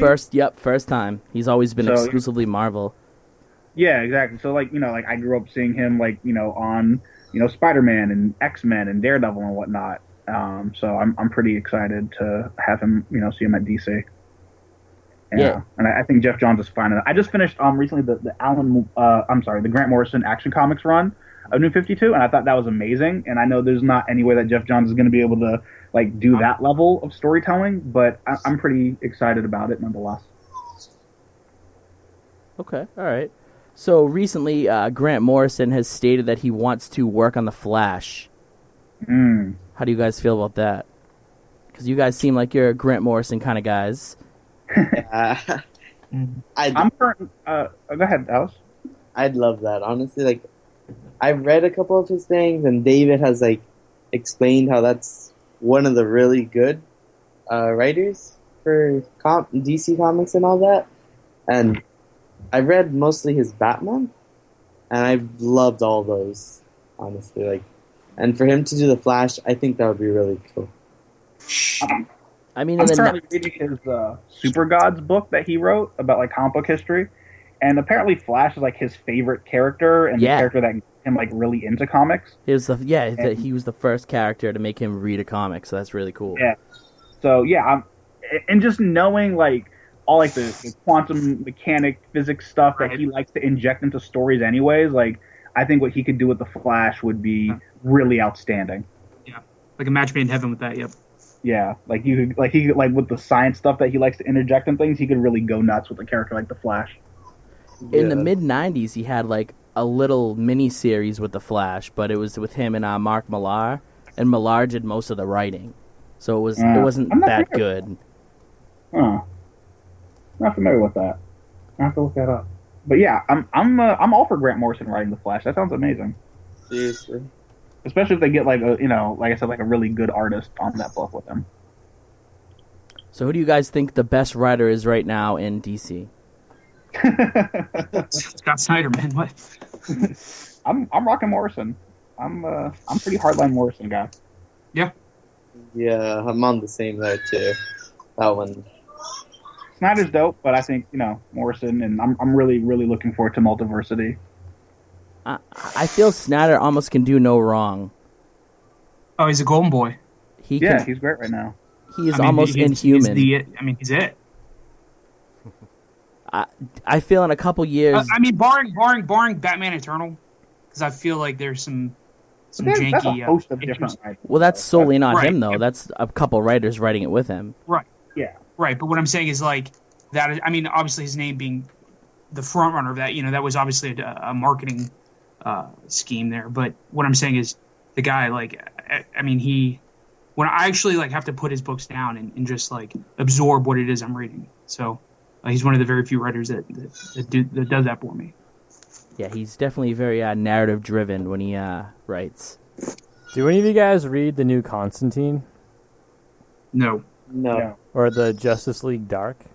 First time. He's always been exclusively Marvel. Yeah, exactly. So I grew up seeing him on Spider-Man and X-Men and Daredevil and whatnot. So I'm pretty excited to have him see him at DC. Yeah. And I think Jeff Johns is fine. I just finished recently the Grant Morrison Action Comics run of New 52, and I thought that was amazing. And I know there's not any way that Jeff Johns is going to be able to do that level of storytelling, but I'm pretty excited about it nonetheless. Okay, all right. So recently, Grant Morrison has stated that he wants to work on The Flash. How do you guys feel about that? Because you guys seem like you're Grant Morrison kind of guys. Go ahead, Alice. I'd love that, honestly. I've read a couple of his things, and David has explained how that's one of the really good writers for DC Comics and all that. And I've read mostly his Batman, and I've loved all those, honestly. And for him to do the Flash, I think that would be really cool. I'm currently reading his Super Gods book that he wrote about comic book history, and apparently Flash is like his favorite character and the character that got him like really into comics. He was he was the first character to make him read a comic, so that's really cool. Yeah. So and just knowing like all like the quantum mechanic physics stuff that he likes to inject into stories anyways, like I think what he could do with the Flash would be really outstanding. Yeah, like a match made in heaven with that. Yep. Yeah, like he could with the science stuff that he likes to interject in things, he could really go nuts with a character like the Flash. In the mid '90s, he had like a little mini series with the Flash, but it was with him and Mark Millar, and Millar did most of the writing, so it wasn't that good. Huh. Not familiar with that. I have to look that up. But yeah, I'm all for Grant Morrison writing the Flash. That sounds amazing. Seriously. Especially if they get like like I said, like a really good artist on that book with them. So who do you guys think the best writer is right now in DC? Scott Snyder, man. What? I'm rocking Morrison. I'm pretty hardline Morrison guy. Yeah. Yeah, I'm on the same there too. That one. Snyder's dope, but I think Morrison, and I'm really really looking forward to Multiversity. I feel Snyder almost can do no wrong. Oh, he's a golden boy. He's great right now. He is almost inhuman. He's it. I feel in a couple years. Barring Batman Eternal, because I feel like there's some janky. That's a host of different writers. Well, that's solely not him though. That's a couple writers writing it with him. Right. Yeah. Right, but what I'm saying is like that. I mean, obviously his name being the front runner of that. That was obviously a marketing scheme there. But what I'm saying is the guy, like, I mean, when I actually like have to put his books down and just like absorb what it is I'm reading. So he's one of the very few writers that does that for me. Yeah, he's definitely very narrative driven when he writes. Do any of you guys read the new Constantine? No. Or the Justice League Dark?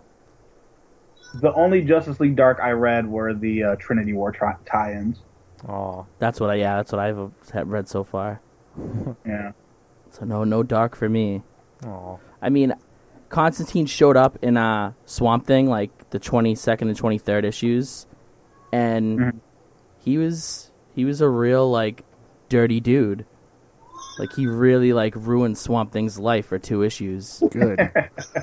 The only Justice League Dark I read were the Trinity War tie-ins. Oh, that's what I've read so far. Yeah. So no Dark for me. Oh. I mean, Constantine showed up in Swamp Thing, like the 22nd and 23rd issues, and he was a real like dirty dude. Like he really like ruined Swamp Thing's life for 2 issues. Good.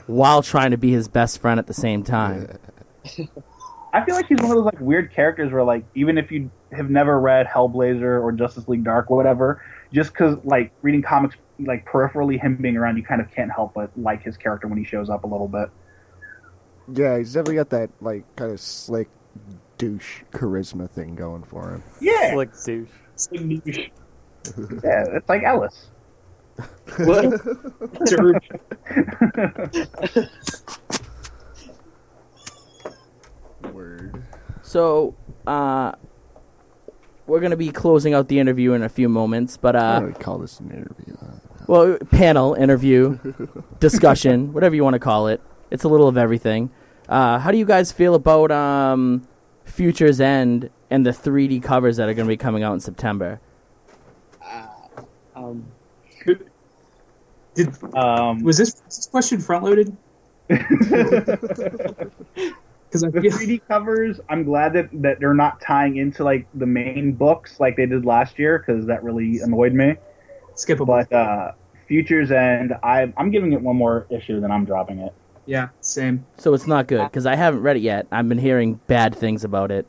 While trying to be his best friend at the same time. I feel like he's one of those like weird characters where like even if you have never read Hellblazer or Justice League Dark or whatever, just because like reading comics like peripherally, him being around, you kind of can't help but like his character when he shows up a little bit. Yeah, he's definitely got that like kind of slick douche charisma thing going for him. Yeah, slick douche. Slick douche. Yeah, it's like Ellis. What? Word. So, we're going to be closing out the interview in a few moments, but I would call this an interview. Well, panel, interview, discussion, whatever you want to call it. It's a little of everything. How do you guys feel about Future's End and the 3D covers that are going to be coming out in September? Was this question front loaded? Because I the feel 3D covers, I'm glad that they're not tying into like the main books like they did last year, because that really annoyed me. skippable. But Future's End, I'm giving it one more issue, then I'm dropping it. Yeah, same. So it's not good, because I haven't read it yet. I've been hearing bad things about it.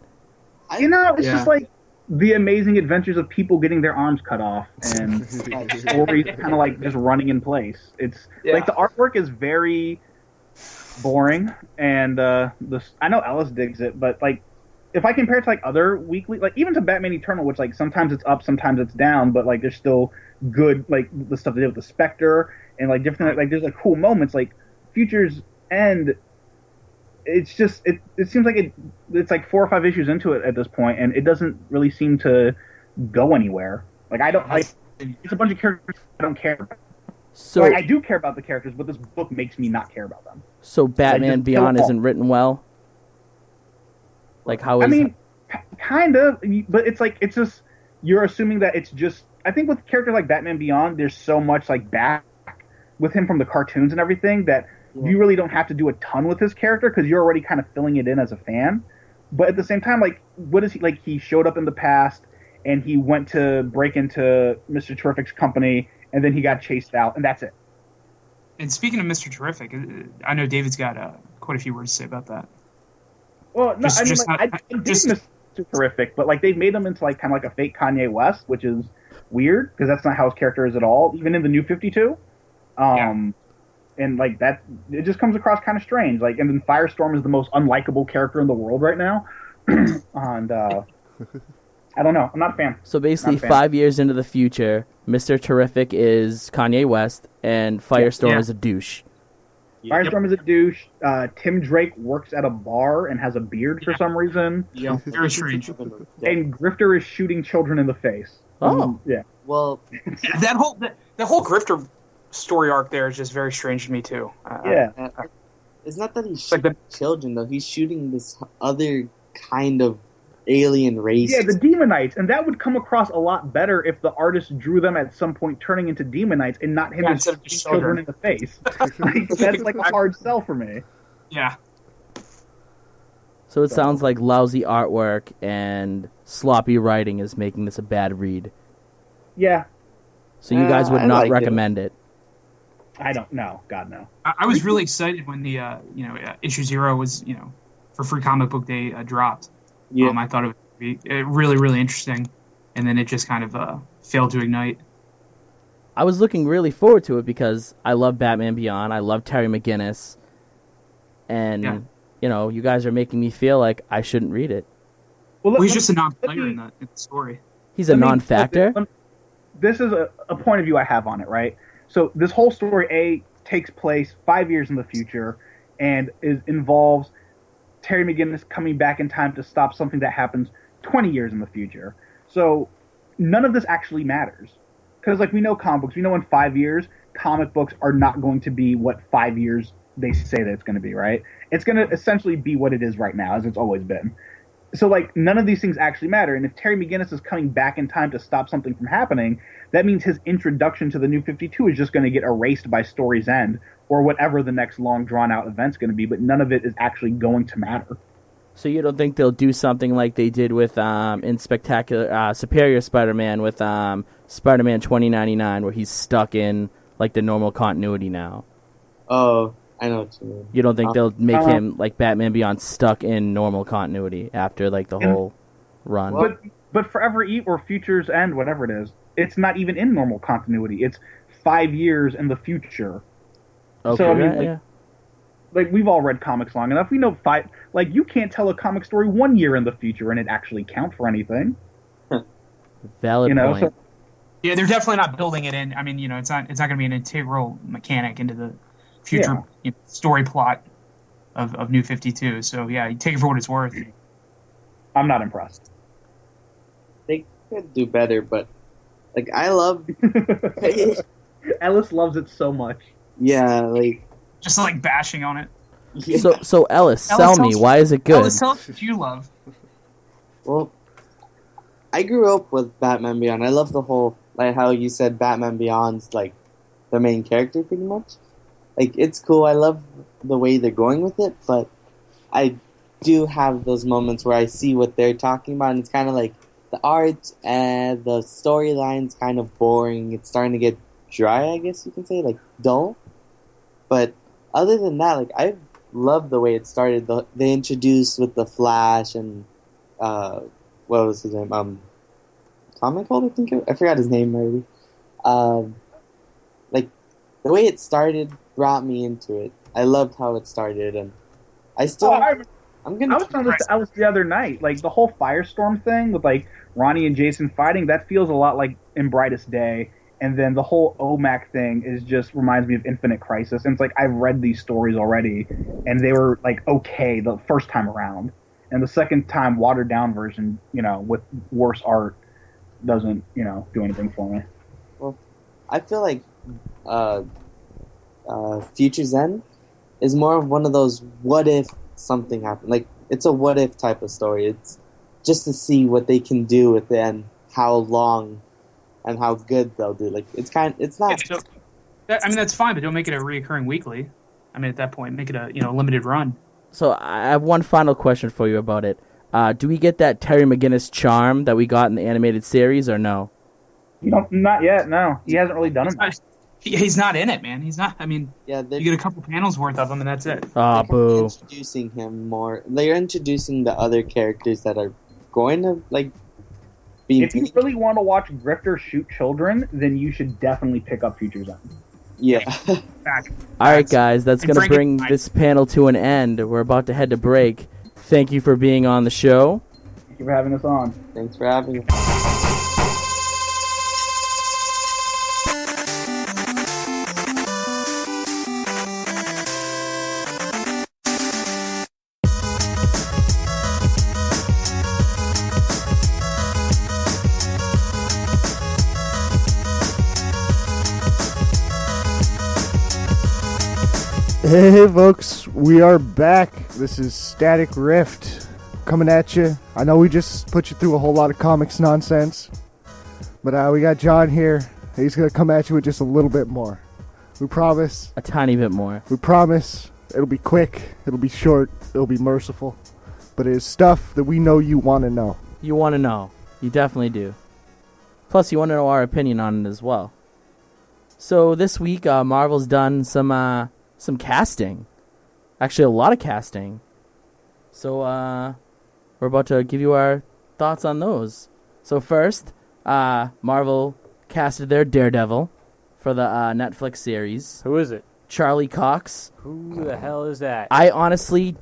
It's just like the amazing adventures of people getting their arms cut off and stories kind of like just running in place. It's like the artwork is very boring, and I know Ellis digs it, but like if I compare it to like other weekly, like even to Batman Eternal, which like sometimes it's up, sometimes it's down, but like there's still good, like the stuff they did with the Spectre and like different, like there's like cool moments. Like Future's End, it's just it seems like it's like 4 or 5 issues into it at this point, and it doesn't really seem to go anywhere. Like I don't like, it's a bunch of characters I don't care about. So like, I do care about the characters, but this book makes me not care about them. So Batman Beyond isn't written well? Like how is... I mean, kind of, but it's like, it's just, you're assuming that it's just, I think with characters like Batman Beyond, there's so much like back with him from the cartoons and everything that you really don't have to do a ton with his character because you're already kind of filling it in as a fan. But at the same time, like, what is he like? He showed up in the past, and he went to break into Mr. Terrific's company, and then he got chased out, and that's it. And speaking of Mr. Terrific, I know David's got quite a few words to say about that. Well, no, I dig Mr. Terrific, but like they've made him into like kind of like a fake Kanye West, which is weird because that's not how his character is at all, even in the New 52. And like that, it just comes across kind of strange. Like, and then Firestorm is the most unlikable character in the world right now, and I don't know. I'm not a fan. So basically, 5 years into the future, Mr. Terrific is Kanye West, and Firestorm is a douche. Firestorm is a douche. Tim Drake works at a bar and has a beard for some reason. Yeah, very strange. And Grifter is shooting children in the face. Oh, yeah. Well, that whole Grifter story arc there is just very strange to me too. It's not that he's shooting children though. He's shooting this other kind of alien race. Yeah, the Demonites, and that would come across a lot better if the artist drew them at some point turning into Demonites and not him just shooting children in the face. Like, that's like a hard sell for me. Yeah. So it sounds like lousy artwork and sloppy writing is making this a bad read. Yeah. So you guys would not recommend it. I don't know. God, no. I was really excited when the issue 0 was for Free Comic Book Day dropped. Yeah. I thought it would be really, really interesting, and then it just kind of failed to ignite. I was looking really forward to it because I love Batman Beyond. I love Terry McGinnis, and you guys are making me feel like I shouldn't read it. Well, he's just a non-player in the story. He's a non-factor. This is a point of view I have on it, right? So this whole story takes place 5 years in the future, and involves Terry McGinnis coming back in time to stop something that happens 20 years in the future. So none of this actually matters. Because like we know comic books, we know in 5 years, comic books are not going to be what 5 years they say that it's going to be, right? It's going to essentially be what it is right now, as it's always been. So like none of these things actually matter. And if Terry McGinnis is coming back in time to stop something from happening, that means his introduction to the New 52 is just going to get erased by story's end, or whatever the next long drawn-out event's going to be, but none of it is actually going to matter. So you don't think they'll do something like they did with in Superior Spider-Man with Spider-Man 2099, where he's stuck in like the normal continuity now? Oh, I know what you mean. You don't think they'll make him like Batman Beyond stuck in normal continuity after like the whole run? But Forever or Future's End, whatever it is, it's not even in normal continuity. It's 5 years in the future. Okay, so I mean, like we've all read comics long enough. We know you can't tell a comic story 1 year in the future and it actually count for anything. Valid point. So, yeah, they're definitely not building it in. I mean, it's not going to be an integral mechanic into the future story plot of New 52. So yeah, you take it for what it's worth. I'm not impressed. They could do better, but like I love Ellis loves it so much. Yeah, like just like bashing on it. Yeah. So Ellis, sell me. Why is it good? Ellis, tell us what you love. Well, I grew up with Batman Beyond. I love the whole, like how you said Batman Beyond's like the main character pretty much. Like it's cool. I love the way they're going with it, but I do have those moments where I see what they're talking about, and it's kind of like the art and the storyline's kind of boring. It's starting to get dry, I guess you can say, like dull. But other than that, like I love the way it started. They introduced with the Flash and what was his name? Comic Cold, I think. I forgot his name already. Like the way it started brought me into it. I loved how it started, and I still. I was on this Alice the other night. Like the whole Firestorm thing with like Ronnie and Jason fighting. That feels a lot like In Brightest Day. And then the whole OMAC thing reminds me of Infinite Crisis. And it's like, I've read these stories already, and they were like okay the first time around. And the second time, watered down version, with worse art, doesn't, do anything for me. Well, I feel like Future's End is more of one of those what if something happened. Like, it's a what if type of story. It's just to see what they can do with it and how long and how good they'll do. Like it's not. I mean, that's fine, but don't make it a reoccurring weekly. I mean, at that point, make it a limited run. So I have one final question for you about it. Do we get that Terry McGinnis charm that we got in the animated series, or no? You don't, not yet. No, he hasn't really done it. He's not in it, man. He's not. I mean, Yeah, you get a couple panels worth of him, and that's it. Ah, boo. Introducing him more. They're introducing the other characters that are going to be. If you really want to watch Grifter shoot children, then you should definitely pick up Future Zone. Yeah. All right, guys, that's going to bring this panel to an end. We're about to head to break. Thank you for being on the show. Thank you for having us on. Thanks for having us. Hey folks, we are back. This is Static Rift coming at you. I know we just put you through a whole lot of comics nonsense, but we got John here. He's going to come at you with just a little bit more. We promise. A tiny bit more. We promise. It'll be quick, it'll be short, it'll be merciful, but it is stuff that we know you want to know. You want to know. You definitely do. Plus, you want to know our opinion on it as well. So this week, Marvel's done some casting. Actually, a lot of casting. So, we're about to give you our thoughts on those. So first, Marvel casted their Daredevil for the Netflix series. Who is it? Charlie Cox. Who the hell is that? I honestly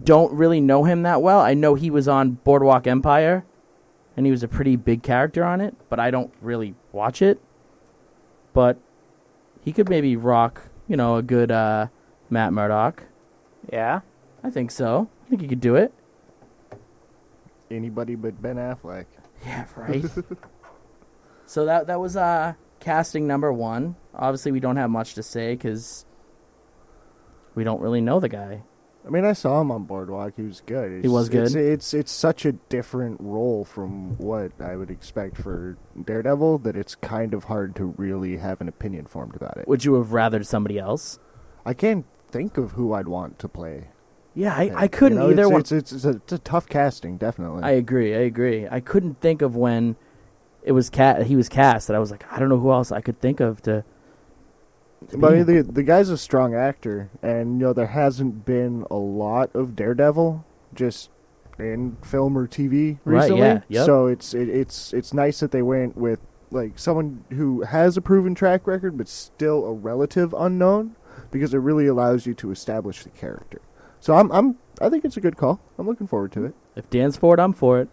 don't really know him that well. I know he was on Boardwalk Empire, and he was a pretty big character on it, but I don't really watch it. But he could maybe rock, a good Matt Murdock. Yeah? I think so. I think he could do it. Anybody but Ben Affleck. Yeah, right? So that was casting number one. Obviously, we don't have much to say because we don't really know the guy. I mean, I saw him on Boardwalk. He was good. He was good? It's such a different role from what I would expect for Daredevil that it's kind of hard to really have an opinion formed about it. Would you have rathered somebody else? I can't think of who I'd want to play. Yeah, I couldn't either. It's a tough casting, definitely. I agree. I couldn't think of when it was he was cast, and I was like, I don't know who else I could think of to But I mean, the guy's a strong actor, and there hasn't been a lot of Daredevil just in film or TV recently. Right, yeah, yep. So it's nice that they went with someone who has a proven track record, but still a relative unknown, because it really allows you to establish the character. So I think it's a good call. I'm looking forward to it. If Dan's for it, I'm for it.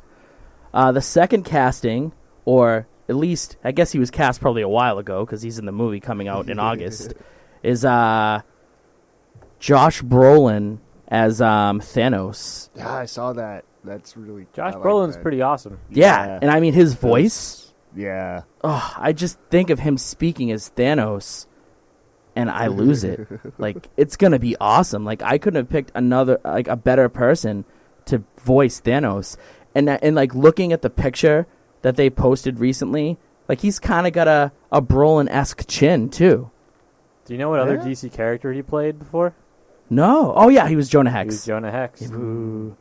The second casting, or at least, I guess he was cast probably a while ago because he's in the movie coming out in August, is Josh Brolin as Thanos. Yeah, I saw that. That's really... Josh Brolin's pretty awesome. Yeah, and I mean his voice. Yeah. Oh, I just think of him speaking as Thanos, and I lose it. It's going to be awesome. I couldn't have picked a better person to voice Thanos. And looking at the picture that they posted recently, he's kind of got a Brolin-esque chin, too. Do you know what other DC character he played before? No. Oh, yeah, he was Jonah Hex. He was Jonah Hex. Ooh.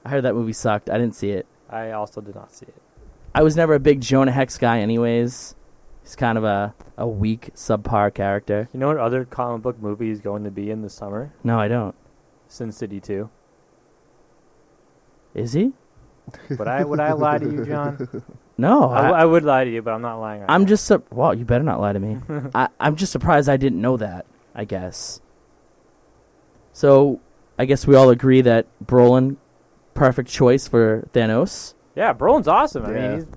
I heard that movie sucked. I didn't see it. I also did not see it. I was never a big Jonah Hex guy anyways. He's kind of a weak, subpar character. You know what other comic book movie is going to be in the summer? No, I don't. Sin City 2. Is he? Would I lie to you, John? No. I would lie to you, but I'm not lying right now. Well, you better not lie to me. I'm just surprised I didn't know that, I guess. So, I guess we all agree that Brolin, perfect choice for Thanos. Yeah, Brolin's awesome. Yeah. I mean,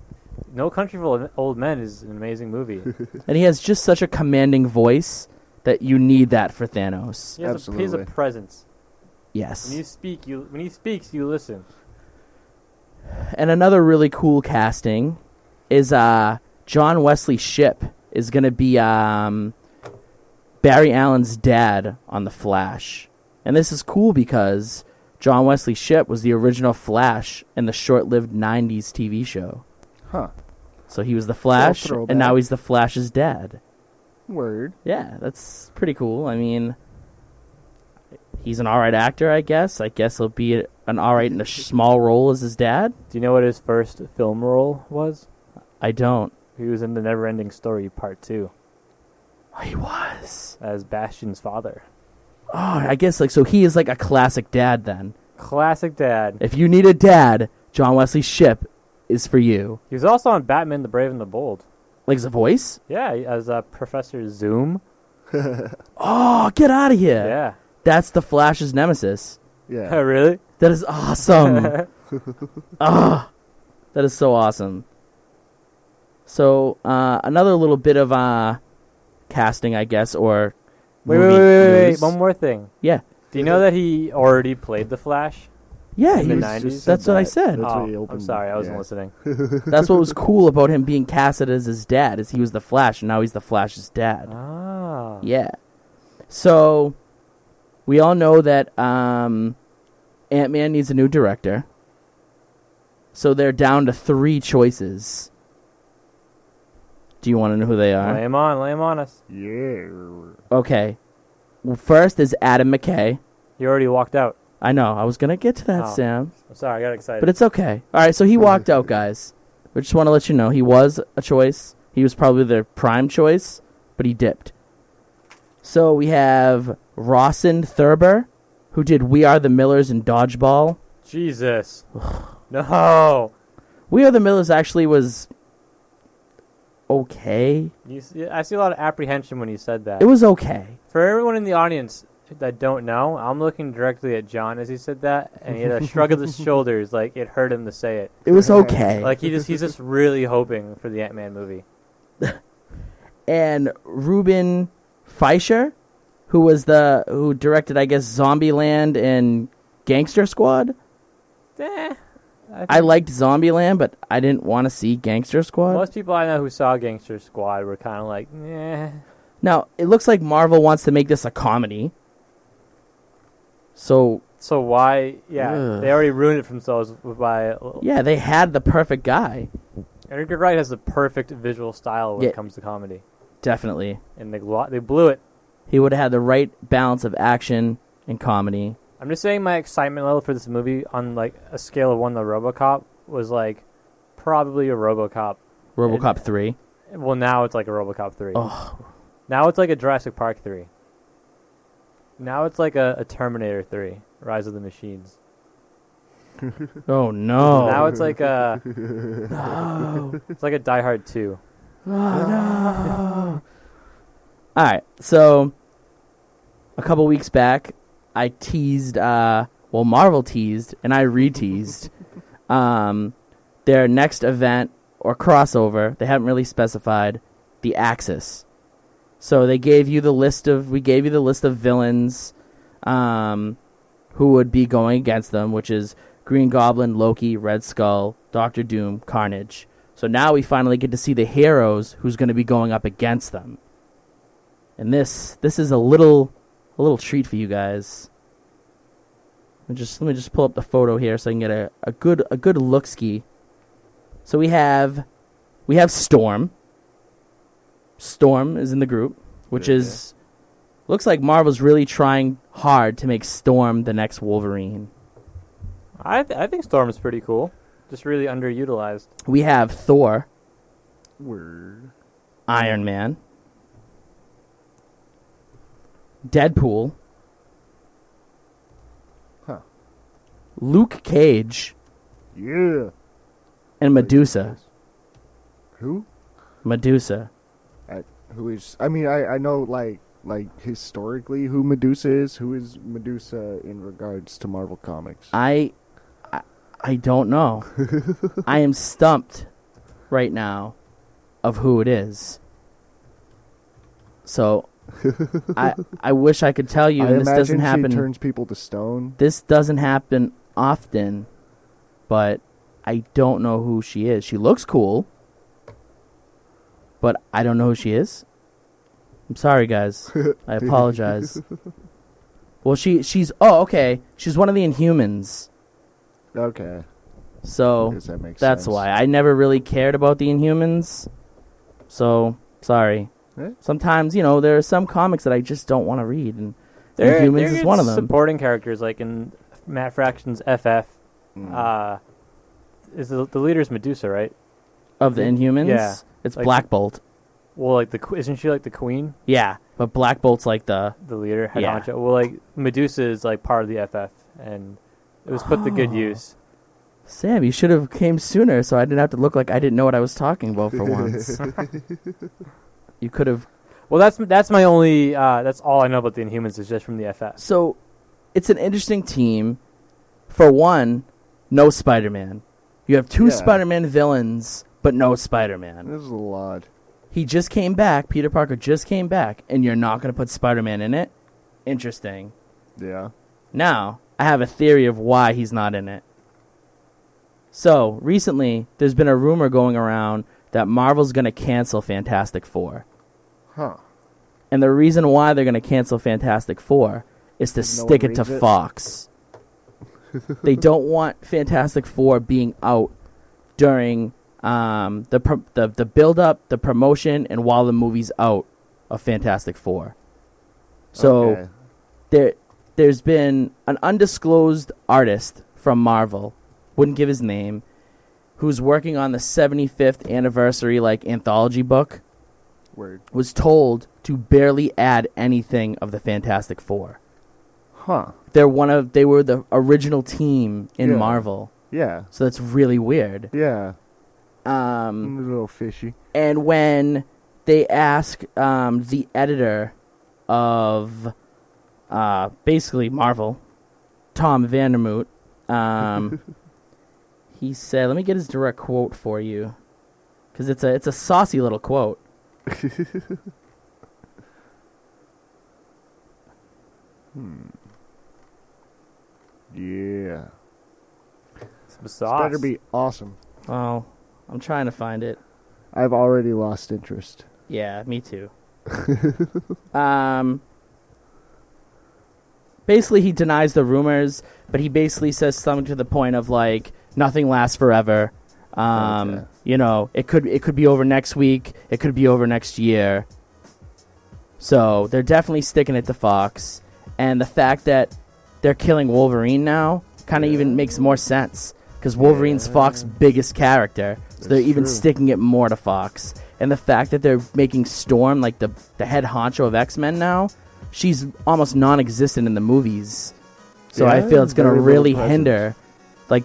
No Country for Old Men is an amazing movie. And he has just such a commanding voice that you need that for Thanos. He has a presence. Yes. When he speaks, you listen. And another really cool casting is John Wesley Shipp is going to be Barry Allen's dad on The Flash. And this is cool because John Wesley Shipp was the original Flash in the short-lived 90s TV show. Huh. So he was the Flash, and now he's the Flash's dad. Word. Yeah, that's pretty cool. I mean, He's an all right actor, I guess. I guess he'll be an all right in a small role as his dad. Do you know what his first film role was? I don't. He was in The Neverending Story Part 2. Oh, he was. As Bastian's father. Oh, I guess so he is like a classic dad then. Classic dad. If you need a dad, John Wesley Shipp is for you. He was also on Batman the Brave and the Bold. Like as a voice? Yeah, as Professor Zoom. Oh, get out of here. Yeah. That's the Flash's nemesis. Yeah. Really? That is awesome. Ah, that is so awesome. So, another little bit of casting, I guess, or Wait. news. One more thing. Yeah. Do you know that he already played the Flash? Yeah, In he the was 90s? That's what I said. That's what he I'm opened- sorry, I wasn't yeah. listening. That's what was cool about him being casted as his dad, is he was the Flash, and now he's the Flash's dad. Ah. Yeah. So, we all know that Ant-Man needs a new director. So they're down to 3 choices. Do you want to know who they are? Lay him on us. Yeah. Okay. Well, first is Adam McKay. He already walked out. I know. I was going to get to that, Oh. Sam. I'm sorry, I got excited. But it's okay. All right, so he walked out, guys. We just want to let you know he was a choice. He was probably their prime choice, but he dipped. So we have Rawson Thurber, who did We Are the Millers and Dodgeball. Jesus. No. We Are the Millers actually was okay. I see a lot of apprehension when you said that. It was okay. For everyone in the audience that don't know, I'm looking directly at John as he said that, and he had a shrug of his shoulders like it hurt him to say it. It was okay. Like he's just really hoping for the Ant-Man movie. And Ruben Fleischer, who directed, I guess, Zombieland and Gangster Squad. I liked Zombieland, but I didn't want to see Gangster Squad. Most people I know who saw Gangster Squad were kind of like, eh. Now, it looks like Marvel wants to make this a comedy. So why? Yeah, Ugh. they already ruined it for themselves by. yeah, they had the perfect guy. Edgar Wright has the perfect visual style when Yeah. it comes to comedy, Definitely. and they blew it. He would have had the right balance of action and comedy. I'm just saying my excitement level for this movie on like a scale of 1 to RoboCop was like probably a RoboCop. RoboCop 3. Well, now it's like a RoboCop 3. Oh, Now it's like a Jurassic Park 3. Now it's like a Terminator 3, Rise of the Machines. oh no. Now it's like a No. it's like a Die Hard 2. Oh, no. All right. So, a couple weeks back, I teased, Marvel teased, and I re-teased their next event or crossover. They haven't really specified the Axis. So we gave you the list of villains who would be going against them, which is Green Goblin, Loki, Red Skull, Doctor Doom, Carnage. So now we finally get to see the heroes who's going to be going up against them. And this is a little treat for you guys. Let me just pull up the photo here so I can get a good look-ski. So we have Storm. Storm is in the group, which is looks like Marvel's really trying hard to make Storm the next Wolverine. I think Storm is pretty cool. Just really underutilized. We have Thor, Word. Iron Man, Deadpool, Huh. Luke Cage, Yeah. and Medusa. Who? Medusa. Who is? I mean, I know like historically who Medusa is. Who is Medusa in regards to Marvel Comics? I don't know. I am stumped right now of who it is. So I wish I could tell you, I and this doesn't imagine happen. she turns people to stone. This doesn't happen often, but I don't know who she is. She looks cool, but I don't know who she is. I'm sorry, guys. I apologize. Well, she's okay. She's one of the Inhumans. Okay. So Guess that makes that's sense. why. I never really cared about the Inhumans. So, sorry. Eh? Sometimes, there are some comics that I just don't want to read. And Inhumans is one of them. Supporting characters, like in Matt Fraction's FF, is the leader's Medusa, right? Of the Inhumans? Yeah. It's like, Black Bolt. Well, like isn't she like the queen? Yeah, but Black Bolt's like the leader, head honcho. Well, like Medusa is like part of the FF, and it was put to good use. Sam, you should have came sooner, so I didn't have to look like I didn't know what I was talking about for once. You could have. Well, that's my only. That's all I know about the Inhumans is just from the FF. So, it's an interesting team. For one, no Spider-Man. You have two Spider-Man villains, but no Spider-Man. This is a lot. He just came back. Peter Parker just came back, and you're not going to put Spider-Man in it? Interesting. Yeah. Now, I have a theory of why he's not in it. So, recently, there's been a rumor going around that Marvel's going to cancel Fantastic Four. Huh. And the reason why they're going to cancel Fantastic Four is to stick it to Fox. They don't want Fantastic Four being out during the build-up, the promotion, and while the movie's out of Fantastic Four. So there's been an undisclosed artist from Marvel, wouldn't give his name, who's working on the 75th anniversary anthology book. Word. Was told to barely add anything of the Fantastic Four. Huh. They were the original team in Marvel. Yeah. So that's really weird. Yeah. A little fishy. And when they ask the editor of basically Marvel, Tom Vandermoot, he said, let me get his direct quote for you, because it's a saucy little quote. Yeah. This better be awesome. Oh, I'm trying to find it. I've already lost interest. Yeah, me too. Basically, he denies the rumors, but he basically says something to the point of nothing lasts forever. You know, it could be over next week. It could be over next year. So they're definitely sticking it to Fox, and the fact that they're killing Wolverine now kind of even makes more sense because Wolverine's Fox's biggest character. So they're even sticking it more to Fox, and the fact that they're making Storm the head honcho of X-Men now, she's almost non-existent in the movies. So I feel it's going to really hinder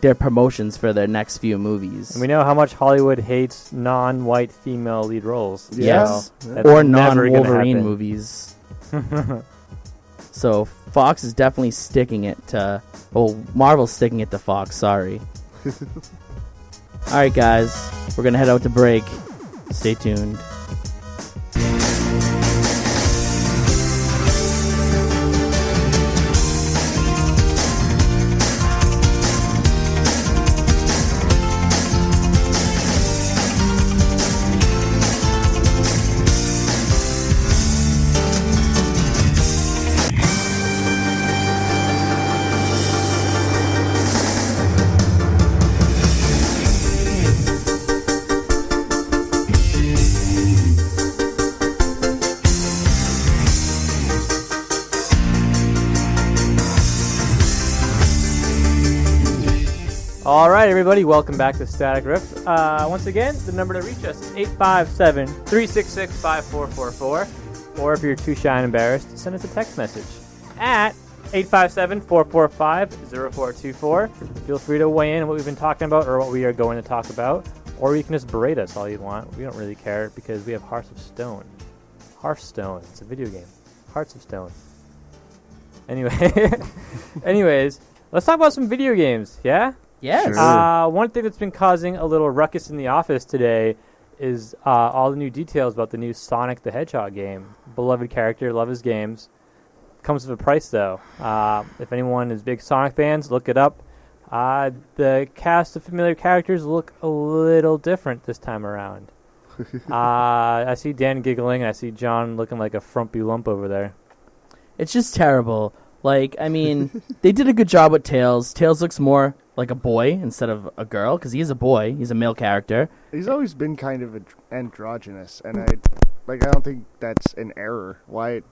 their promotions for their next few movies. And we know how much Hollywood hates non-white female lead roles. Yes. So or non-Wolverine movies. So Fox is definitely sticking it to... Well, Marvel's sticking it to Fox, sorry. Alright, guys. We're going to head out to break. Stay tuned. All right, everybody, welcome back to Static Rift. Once again, the number to reach us is 857-366-5444. Or if you're too shy and embarrassed, send us a text message at 857-445-0424. Feel free to weigh in on what we've been talking about or what we are going to talk about. Or you can just berate us all you want. We don't really care because we have Hearts of Stone. Hearthstone. It's a video game. Hearts of Stone. Anyway, anyways, let's talk about some video games, yeah? Yes. One thing that's been causing a little ruckus in the office today is all the new details about the new Sonic the Hedgehog game. Beloved character, love his games. Comes with a price, though. If anyone is big Sonic fans, look it up. The cast of familiar characters look a little different this time around. I see Dan giggling, and I see John looking like a frumpy lump over there. It's just terrible. They did a good job with Tails. Tails looks more like a boy instead of a girl, because he is a boy. He's a male character. He's always been kind of androgynous, and I don't think that's an error. Why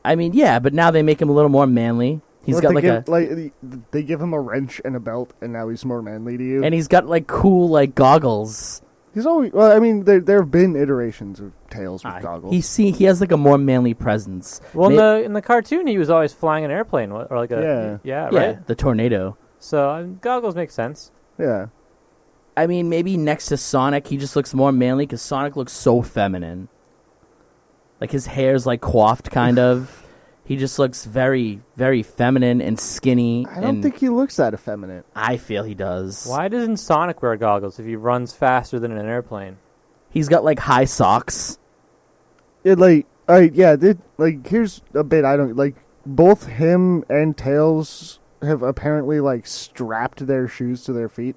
I mean, yeah, but now they make him a little more manly. He's got they give him a wrench and a belt, and now he's more manly to you. And he's got like cool like goggles. He's always I mean, there have been iterations of Tails with goggles. He has like a more manly presence. Well, in the cartoon, he was always flying an airplane or like a right, the tornado. So goggles make sense. Yeah. I mean, maybe next to Sonic, he just looks more manly because Sonic looks so feminine. Like his hair's like coiffed, kind of. He just looks very, very feminine and skinny. I don't think he looks that effeminate. I feel he does. Why doesn't Sonic wear goggles if he runs faster than an airplane? He's got like high socks. Here's a bit I don't like. Both him and Tails have apparently like strapped their shoes to their feet.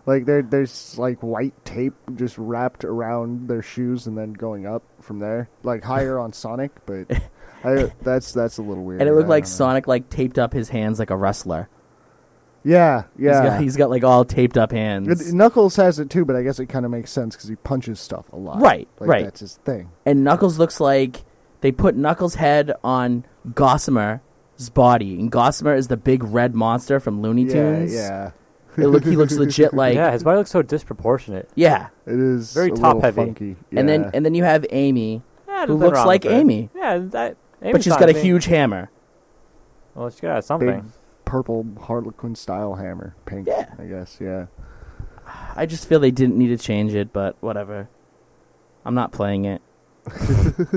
Like there's like white tape just wrapped around their shoes and then going up from there, like higher on Sonic, but. That's a little weird. And it looked like Sonic like taped up his hands like a wrestler. Yeah. He's got like all taped up hands. Knuckles has it too, but I guess it kind of makes sense because he punches stuff a lot. Right. That's his thing. And Knuckles looks like they put Knuckles' head on Gossamer's body, and Gossamer is the big red monster from Looney Tunes. Yeah. He looks legit like his body looks so disproportionate. Yeah, it is very top heavy. Funky. Yeah. And then you have Amy, who looks like Amy. Yeah, but she's got a huge hammer. Well, she's got something. Big purple Harlequin style hammer, pink. Yeah, I guess. Yeah. I just feel they didn't need to change it, but whatever. I'm not playing it.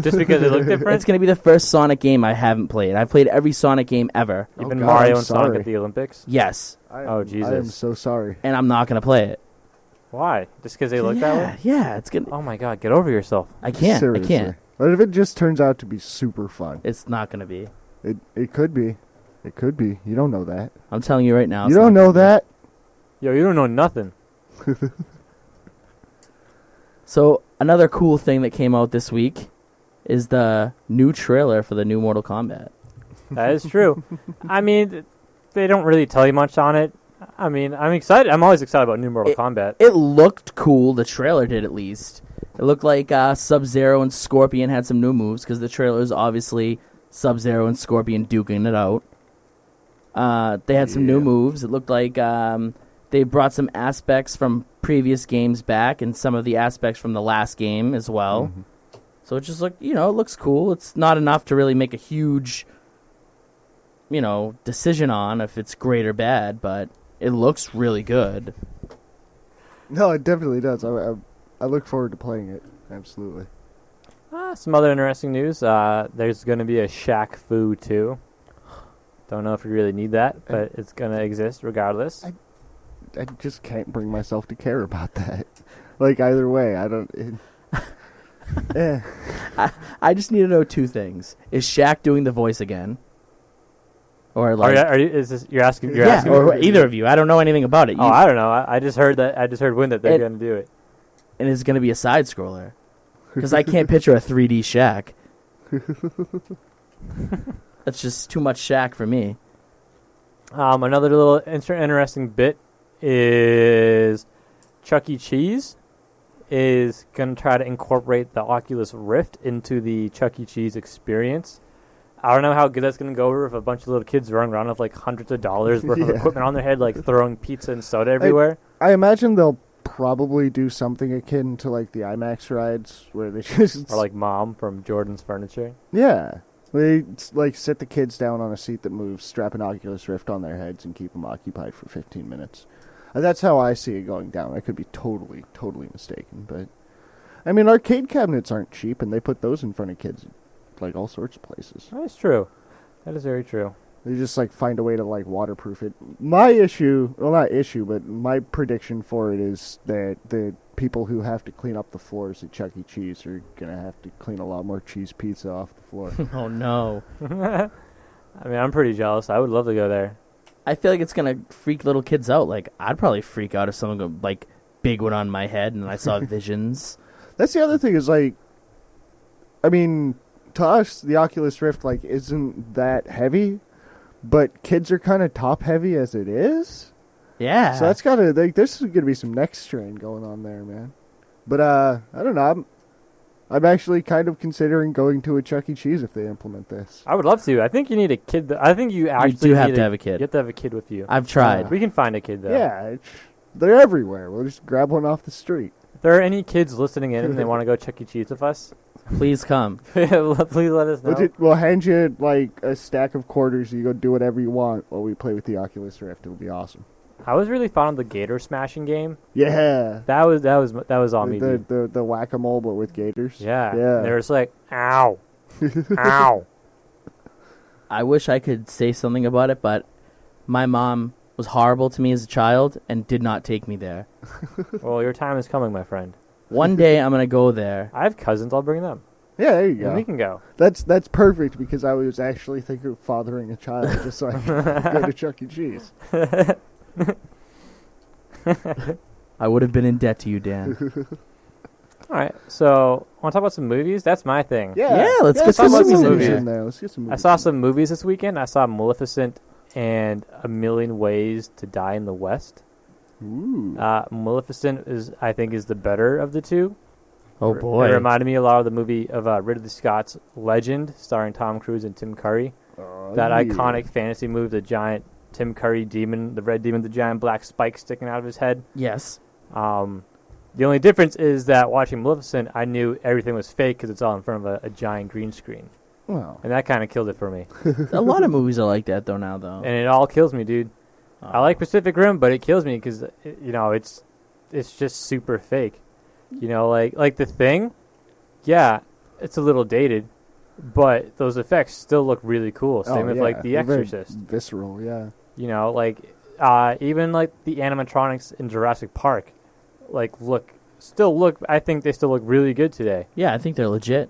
Just because it looked different? It's going to be the first Sonic game I haven't played. I've played every Sonic game ever. Even Mario and Sonic at the Olympics? Yes. Jesus. I am so sorry. And I'm not going to play it. Why? Just because they look that way? Yeah, it's good. Oh my god, get over yourself. I can't. Seriously. I can't. What if it just turns out to be super fun? It's not going to be. It could be. It could be. You don't know that. I'm telling you right now. You don't know that? Yo, you don't know nothing. So, another cool thing that came out this week is the new trailer for the new Mortal Kombat. That is true. I mean, they don't really tell you much on it. I mean, I'm excited. I'm always excited about new Mortal Kombat. It looked cool. The trailer did, at least. It looked like Sub-Zero and Scorpion had some new moves, because the trailer is obviously Sub-Zero and Scorpion duking it out. They had some new moves. It looked like they brought some aspects from previous games back, and some of the aspects from the last game as well. Mm-hmm. So it just looked, it looks cool. It's not enough to really make a huge, decision on if it's great or bad, but it looks really good. No, it definitely does. I look forward to playing it. Absolutely. Some other interesting news. There's going to be a Shaq Fu 2. Don't know if you really need that, but it's going to exist regardless. I just can't bring myself to care about that. Like, either way, I don't... I just need to know two things. Is Shaq doing the voice again? Or like, you're asking? Or either of you. I don't know anything about it. I don't know. I just heard that. I just heard wind that they're going to do it. And it's going to be a side scroller. Because I can't picture a 3D Shaq. That's just too much Shaq for me. Another little interesting bit is Chuck E. Cheese is going to try to incorporate the Oculus Rift into the Chuck E. Cheese experience. I don't know how good that's going to go over if a bunch of little kids running around with like hundreds of dollars worth of equipment on their head, like throwing pizza and soda everywhere. I imagine they'll probably do something akin to like the IMAX rides where they just... Or like Mom from Jordan's Furniture. Yeah. They like sit the kids down on a seat that moves, strap an Oculus Rift on their heads, and keep them occupied for 15 minutes. That's how I see it going down. I could be totally mistaken, but... I mean, arcade cabinets aren't cheap, and they put those in front of kids like all sorts of places. That's true. That is very true. They just like find a way to like waterproof it. My issue, well not issue, but my prediction for it is that the people who have to clean up the floors at Chuck E. Cheese are going to have to clean a lot more cheese pizza off the floor. Oh no. I mean, I'm pretty jealous. I would love to go there. I feel like it's going to freak little kids out. Like, I'd probably freak out if someone go like big one on my head and I saw visions. That's the other thing is like, I mean, to us, the Oculus Rift like isn't that heavy, but kids are kind of top heavy as it is. Yeah. So that's gotta there's gonna be some neck strain going on there, man. But I don't know. I'm actually kind of considering going to a Chuck E. Cheese if they implement this. I would love to. I think you need a kid. I think you actually do have to have a kid. You have to have a kid with you. I've tried. We can find a kid, though. Yeah, they're everywhere. We'll just grab one off the street. If there are any kids listening in and they want to go Chuck E. Cheese with us, Please come. please let us know. We'll hand you like a stack of quarters. You go do whatever you want while we play with the Oculus Rift. It'll be awesome. I was really fond of the gator smashing game. Yeah, That was all me. Dude. the whack-a-mole but with gators. Yeah. Yeah. They were just like, ow, ow. I wish I could say something about it, but my mom was horrible to me as a child and did not take me there. Well, your time is coming, my friend. One day I'm gonna go there. I have cousins. I'll bring them. Yeah, there you And go. we can go. That's perfect because I was actually thinking of fathering a child just so I could go to Chuck E. Cheese. I would have been in debt to you, Dan. All right. So, want to talk about some movies? That's my thing. Yeah, let's get some some movies movies in in there. Let's get some movies. I saw some movies this weekend. I saw Maleficent and A Million Ways to Die in the West. Ooh. Maleficent I think is the better of the two. Oh boy. It reminded me a lot of the movie of Ridley Scott's Legend, starring Tom Cruise and Tim Curry. That iconic fantasy movie, the giant Tim Curry demon, the red demon, the giant black spike sticking out of his head. Yes. The only difference is that watching Maleficent, I knew everything was fake because it's all in front of a giant green screen. Well, And that kind of killed it for me. A lot of movies are like that though now though. And it all kills me, dude. I like Pacific Rim, but it kills me because it's just super fake. You know, like The Thing. Yeah, it's a little dated, but those effects still look really cool. Same with like The They're very Exorcist. Visceral, yeah. You know, like even like the animatronics in Jurassic Park, like I think they still look really good today. Yeah, I think they're legit.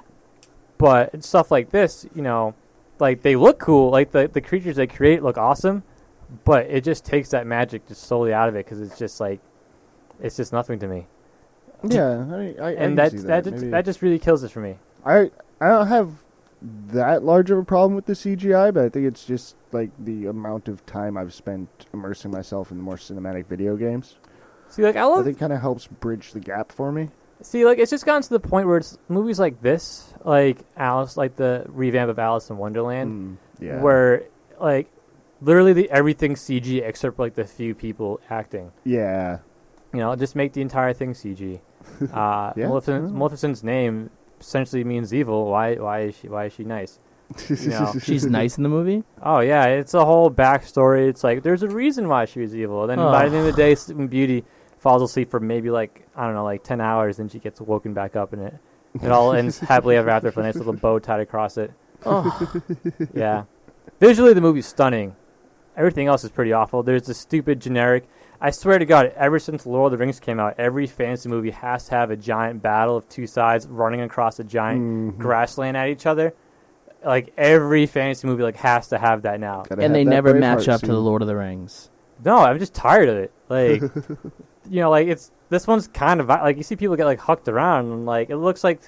But stuff like this, you know, like they look cool. Like the creatures they create look awesome, but it just takes that magic just solely out of it because it's just like it's just nothing to me. Yeah, I And can see that. that just really kills it for me. I don't have that large of a problem with the CGI, but I think it's just like the amount of time I've spent immersing myself in the more cinematic video games. See, like I think kind of helps bridge the gap for me. See, like it's just gotten to the point where it's movies like this, like Alice, like the revamp of Alice in Wonderland, Yeah. where like literally everything's CG except for, like the few people acting. Yeah. You know, just make the entire thing CG. Maleficent's name essentially means evil. Why is she nice? You know? She's nice in the movie? Oh yeah, it's a whole backstory. It's like there's a reason why she was evil. Then by the end of the day, Sleeping Beauty falls asleep for maybe like 10 hours, and she gets woken back up, and it all ends happily ever after with a nice little bow tied across it. Oh. Yeah, visually the movie's stunning. Everything else is pretty awful. There's the stupid generic. I swear to God, ever since Lord of the Rings came out, every fantasy movie has to have a giant battle of two sides running across a giant grassland at each other. Like every fantasy movie, like has to have that now. And they never match up to the Lord of the Rings. No, I'm just tired of it. Like, you know, like this one's kind of like you see people get like hucked around, and like it looks like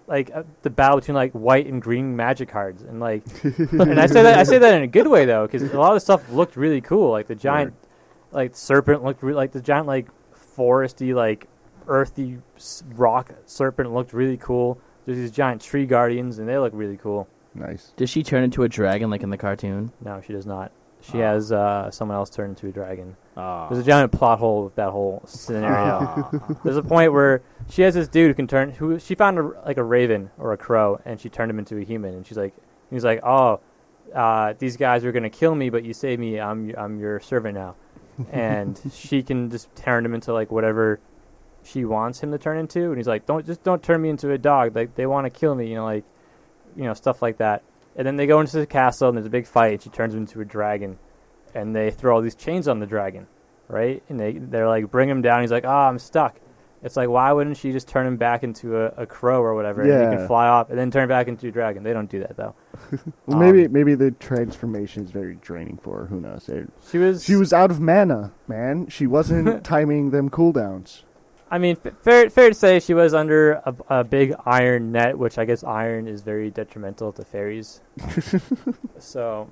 the battle between like white and green magic cards, and like, and I say that in a good way though, because a lot of the stuff looked really cool. Like the giant, like serpent looked like the giant like foresty like earthy rock serpent looked really cool. There's these giant tree guardians, and they look really cool. Nice. Does she turn into a dragon like in the cartoon? No, she does not. She has someone else turn into a dragon. There's a giant plot hole with that whole scenario. There's a point where she has this dude who she found a raven or a crow, and she turned him into a human. And he's like, oh, these guys are gonna kill me, but you saved me. I'm your servant now, and she can just turn him into like whatever she wants him to turn into. And he's like, don't turn me into a dog. Like they want to kill me, stuff like that. And then they go into the castle, and there's a big fight, and she turns him into a dragon. And they throw all these chains on the dragon, right? And they're like, bring him down. He's like, I'm stuck. It's like, why wouldn't she just turn him back into a crow or whatever, and he can fly off, and then turn back into a dragon? They don't do that, though. Well, maybe the transformation is very draining for her. Who knows? She was out of mana, man. She wasn't timing them cooldowns. I mean, fair to say she was under a big iron net, which I guess iron is very detrimental to fairies. So,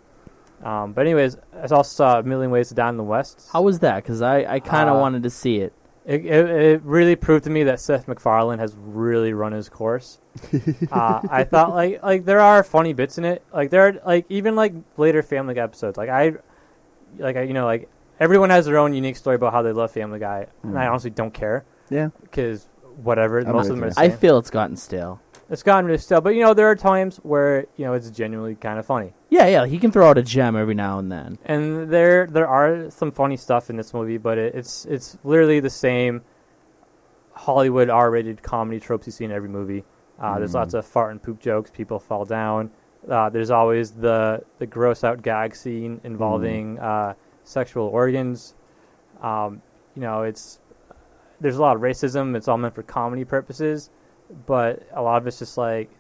but anyways, I also saw A Million Ways to Die in the West. How was that? Because I kind of wanted to see it. It really proved to me that Seth MacFarlane has really run his course. I thought like there are funny bits in it. Like there are like even like later Family Guy episodes. Like everyone has their own unique story about how they love Family Guy, and I honestly don't care. Yeah, because whatever, most of them are the I same. feel it's gotten stale. It's gotten really stale, but there are times where it's genuinely kind of funny. Yeah, he can throw out a gem every now and then. And there are some funny stuff in this movie, but it's literally the same Hollywood R-rated comedy tropes you see in every movie. There's lots of fart and poop jokes. People fall down. There's always the gross out gag scene involving sexual organs. There's a lot of racism. It's all meant for comedy purposes, but a lot of it's just like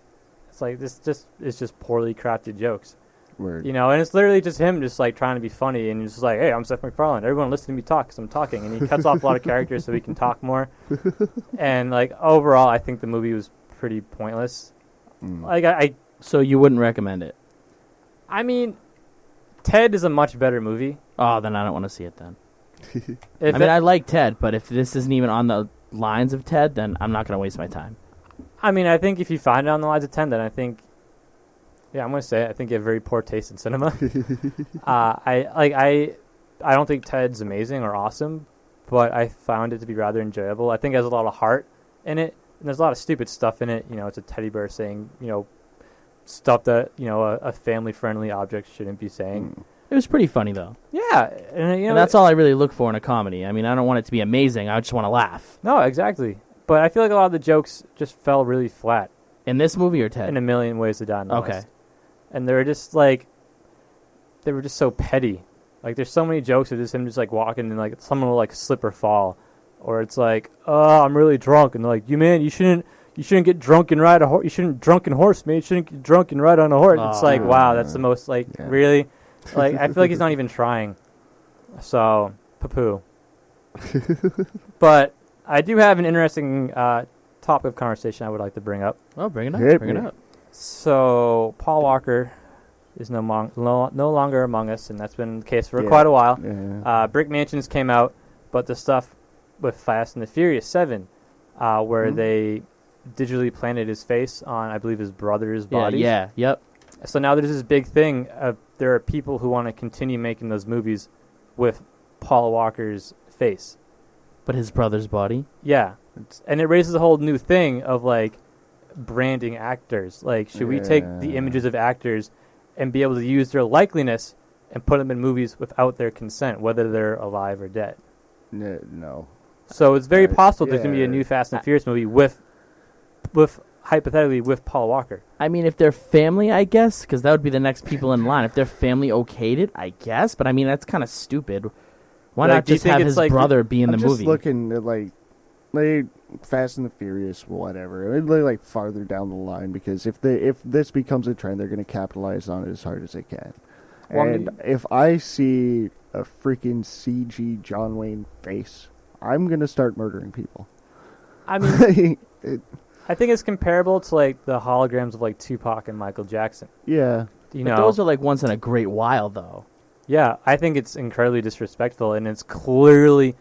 it's just poorly crafted jokes. Word. And it's literally just him just like trying to be funny, and he's just like, hey, I'm Seth MacFarlane. Everyone listen to me talk because I'm talking. And he cuts off a lot of characters so he can talk more. And like overall, I think the movie was pretty pointless. So you wouldn't recommend it? I mean, Ted is a much better movie. Oh, then I don't want to see it then. I like Ted, but if this isn't even on the lines of Ted, then I'm not going to waste my time. I mean, I think if you find it on the lines of Ted, then I think, I'm going to say it, I think you have very poor taste in cinema. I don't think Ted's amazing or awesome, but I found it to be rather enjoyable. I think it has a lot of heart in it, and there's a lot of stupid stuff in it. It's a teddy bear saying, stuff that, a family-friendly object shouldn't be saying. It was pretty funny, though. Yeah. And that's all I really look for in a comedy. I mean, I don't want it to be amazing. I just want to laugh. No, exactly. But I feel like a lot of the jokes just fell really flat. In this movie or Ted? In a million ways to die in the Okay. West. And they were just so petty. Like, there's so many jokes of just him just, like, walking and, like, someone will, like, slip or fall. Or it's like, oh, I'm really drunk. And they're like, you shouldn't get drunk and ride a horse. You shouldn't drunken horse, man. You shouldn't get drunk and ride on a horse. It's like, wow, that's the most, like, really? Like, I feel like he's not even trying. So, poo-poo. But I do have an interesting topic of conversation I would like to bring up. Oh, bring it up. Hit bring me. it up. So, Paul Walker is no longer among us, and that's been the case for quite a while. Yeah. Brick Mansions came out, but the stuff with Fast and the Furious 7, where they digitally planted his face on, I believe, his brother's body. Yeah, yep. So now there's this big thing. There are people who want to continue making those movies with Paul Walker's face. But his brother's body? Yeah. And it raises a whole new thing of, like, branding actors. Like, should we take the images of actors and be able to use their likeliness and put them in movies without their consent, whether they're alive or dead? No. So it's very possible there's going to be a new Fast and Furious movie with hypothetically with Paul Walker. I mean, if they're family, I guess, because that would be the next people in line. If their family okayed it, I guess. But I mean, that's kind of stupid. Why not just have his brother be in the movie? I'm just looking at like Fast and the Furious, whatever. It'd like farther down the line, because if this becomes a trend, they're going to capitalize on it as hard as they can. And if I see a freaking CG John Wayne face, I'm going to start murdering people. I mean, I think it's comparable to like the holograms of like Tupac and Michael Jackson. Yeah. But those are like once in a great while, though. Yeah, I think it's incredibly disrespectful, and it's clearly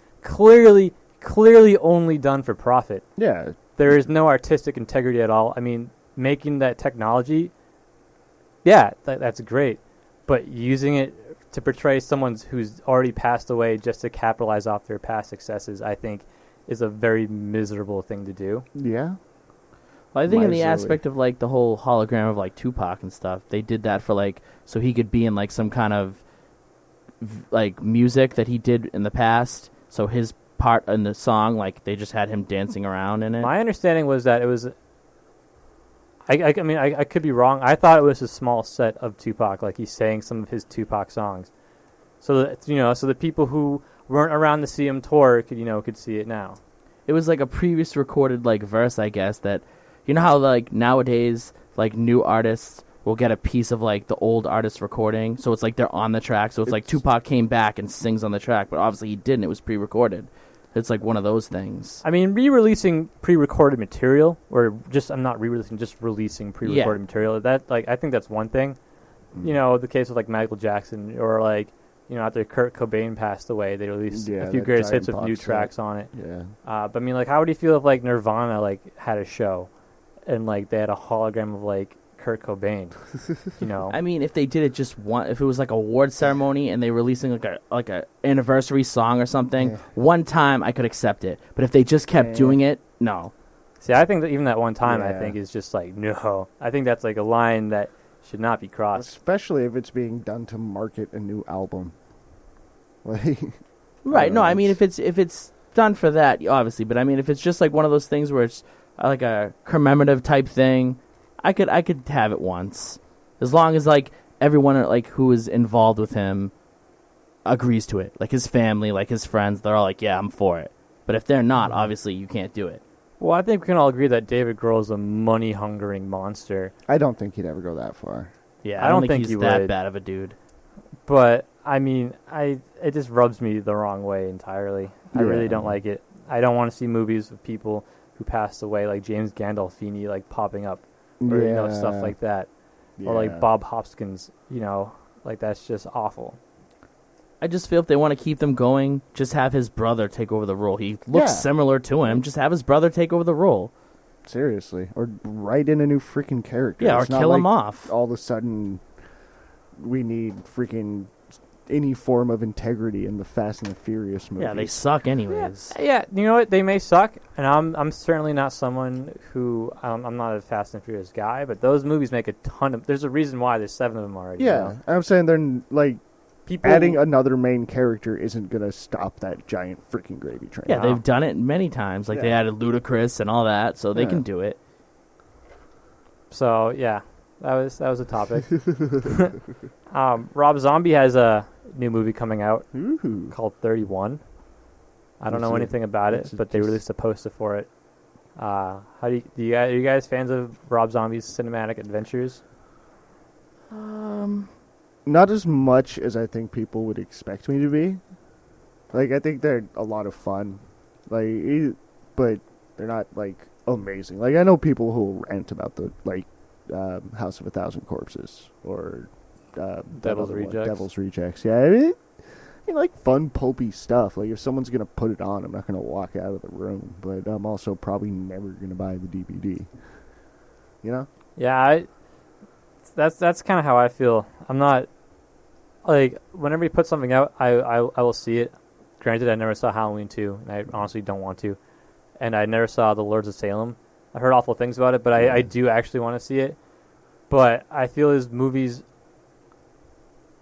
only done for profit. Yeah. There is no artistic integrity at all. I mean, making that technology, that's great. But using it to portray someone who's already passed away just to capitalize off their past successes, I think, is a very miserable thing to do. Yeah. Well, I think in the aspect of like the whole hologram of like Tupac and stuff, they did that for like so he could be in like some kind of like music that he did in the past. So his part in the song, like they just had him dancing around in it. My understanding was that it was. I mean, I could be wrong. I thought it was a small set of Tupac, like he's saying some of his Tupac songs, so that so the people who weren't around to see him tour could see it now. It was like a previous recorded like verse, I guess, that how like nowadays like new artists will get a piece of like the old artist recording, so it's like they're on the track. So it's like Tupac came back and sings on the track, but obviously he didn't. It was pre-recorded. It's like one of those things. I mean, re-releasing pre-recorded material, or just I'm not re-releasing, just releasing pre-recorded material. That I think that's one thing. The case with like Michael Jackson or like after Kurt Cobain passed away, they released a few that greatest giant hits with new box set. tracks on it. Yeah. But I mean, like, how would you feel if like Nirvana like had a show, and like they had a hologram of like Kurt Cobain? I mean, if they did it just one, if it was like a award ceremony and they releasing like a anniversary song or something, one time I could accept it. But if they just kept doing it, no. See, I think that even that one time, I Yeah. think is just like no. I think that's like a line that should not be crossed. Especially if it's being done to market a new album. Like, Right. No, I mean, if it's done for that, obviously. But I mean, if it's just like one of those things where it's like a commemorative type thing, I could have it once, as long as like everyone like who is involved with him agrees to it, like his family, like his friends. They're all like, yeah, I'm for it. But if they're not, obviously you can't do it. Well, I think we can all agree that David Grohl is a money-hungering monster. I don't think he'd ever go that far. Yeah, I don't think think he's he that would. bad of a dude. But I mean, it just rubs me the wrong way entirely. I really Yeah. don't like it. I don't want to see movies of people who passed away, like James Gandolfini, like popping up, or stuff like that, or like Bob Hoskins. Like that's just awful. I just feel if they want to keep them going, just have his brother take over the role. He looks similar to him. Just have his brother take over the role. Seriously. Or write in a new freaking character. Yeah, It's or not kill like him off. All of a sudden, we need freaking any form of integrity in the Fast and the Furious movies. Yeah, they suck anyways. Yeah, you know what? They may suck, and I'm certainly not someone who I'm not a Fast and Furious guy, but those movies make a ton of. There's a reason why there's 7 of them already. Yeah, I'm saying they're like. People Adding another main character isn't going to stop that giant freaking gravy train. Yeah, they've done it many times. Like they added Ludacris and all that, so they can do it. So yeah, that was a topic. Rob Zombie has a new movie coming out called 31. I don't know anything about it, but they released a poster for it. How are you guys fans of Rob Zombie's cinematic adventures? Not as much as I think people would expect me to be. Like, I think they're a lot of fun. Like, but they're not, like, amazing. Like, I know people who will rant about the, like, House of a Thousand Corpses or Devil's Rejects. Devil's Rejects. Yeah, I mean, like, fun, pulpy stuff. Like, if someone's going to put it on, I'm not going to walk out of the room. But I'm also probably never going to buy the DVD. You know? Yeah, that's kind of how I feel. I'm not... Like, whenever he puts something out, I will see it. Granted, I never saw Halloween 2, and I honestly don't want to. And I never saw The Lords of Salem. I've heard awful things about it, but I do actually want to see it. But I feel his movies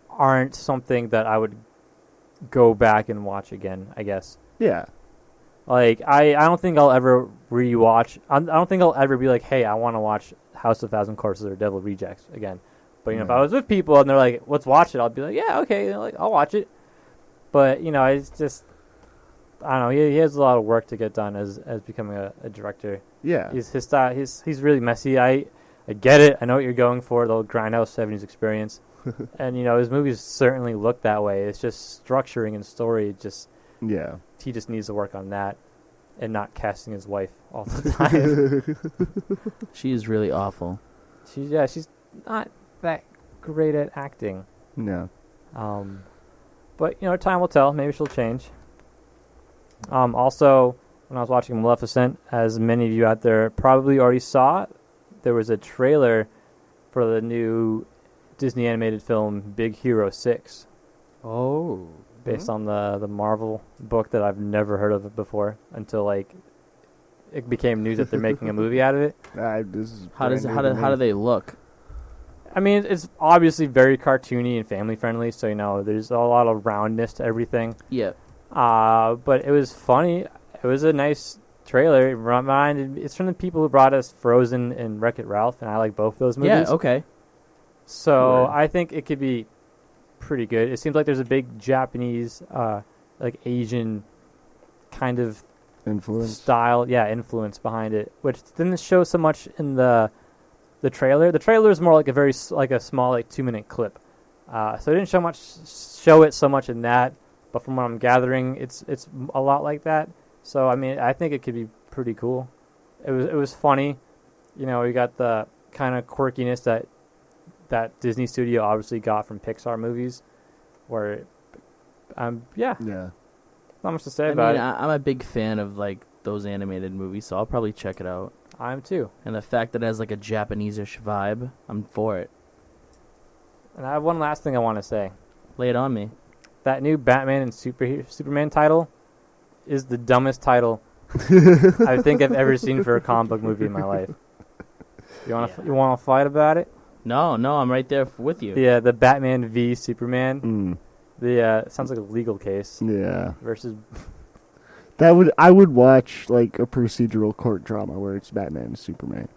aren't something that I would go back and watch again, I guess. Yeah. Like, I don't think I'll ever rewatch... I don't think I'll ever be like, hey, I want to watch House of Thousand Corpses or Devil Rejects again. But, if I was with people and they're like, let's watch it, I'll be like, yeah, okay, like, I'll watch it. But, it's just, I don't know, he has a lot of work to get done as becoming a director. Yeah. His style, he's really messy. I get it. I know what you're going for, the old Grindhouse 70s experience. And, his movies certainly look that way. It's just structuring and story, he just needs to work on that and not casting his wife all the time. She is really awful. She's not that great at acting. No. But time will tell. Maybe she'll change. Also, when I was watching Maleficent, as many of you out there probably already saw, there was a trailer for the new Disney animated film Big Hero 6. Oh. Based on the Marvel book that I've never heard of before until it became news that they're making a movie out of it. How do they look? I mean, it's obviously very cartoony and family friendly, so there's a lot of roundness to everything. Yeah. But it was funny. It was a nice trailer. It's from the people who brought us Frozen and Wreck-It Ralph, and I like both those movies. Yeah. Okay. So I think it could be pretty good. It seems like there's a big Japanese, like Asian kind of influence influence behind it, which didn't show so much in the trailer. The trailer is more like a small 2-minute clip, so it didn't show it so much in that. But from what I'm gathering, it's a lot like that. So I mean, I think it could be pretty cool. It was funny, we got the kind of quirkiness that Disney studio obviously got from Pixar movies, where Yeah. Yeah. Not much to say I about mean, it. I'm a big fan of like those animated movies, so I'll probably check it out. I am too. And the fact that it has like a Japanese-ish vibe, I'm for it. And I have one last thing I want to say. Lay it on me. That new Batman and Superman title is the dumbest title I think I've ever seen for a comic book movie in my life. You want to fight about it? No, I'm right there with you. Yeah, the Batman v Superman. Mm. The sounds like a legal case. Yeah. Versus. I would watch like a procedural court drama where it's Batman and Superman.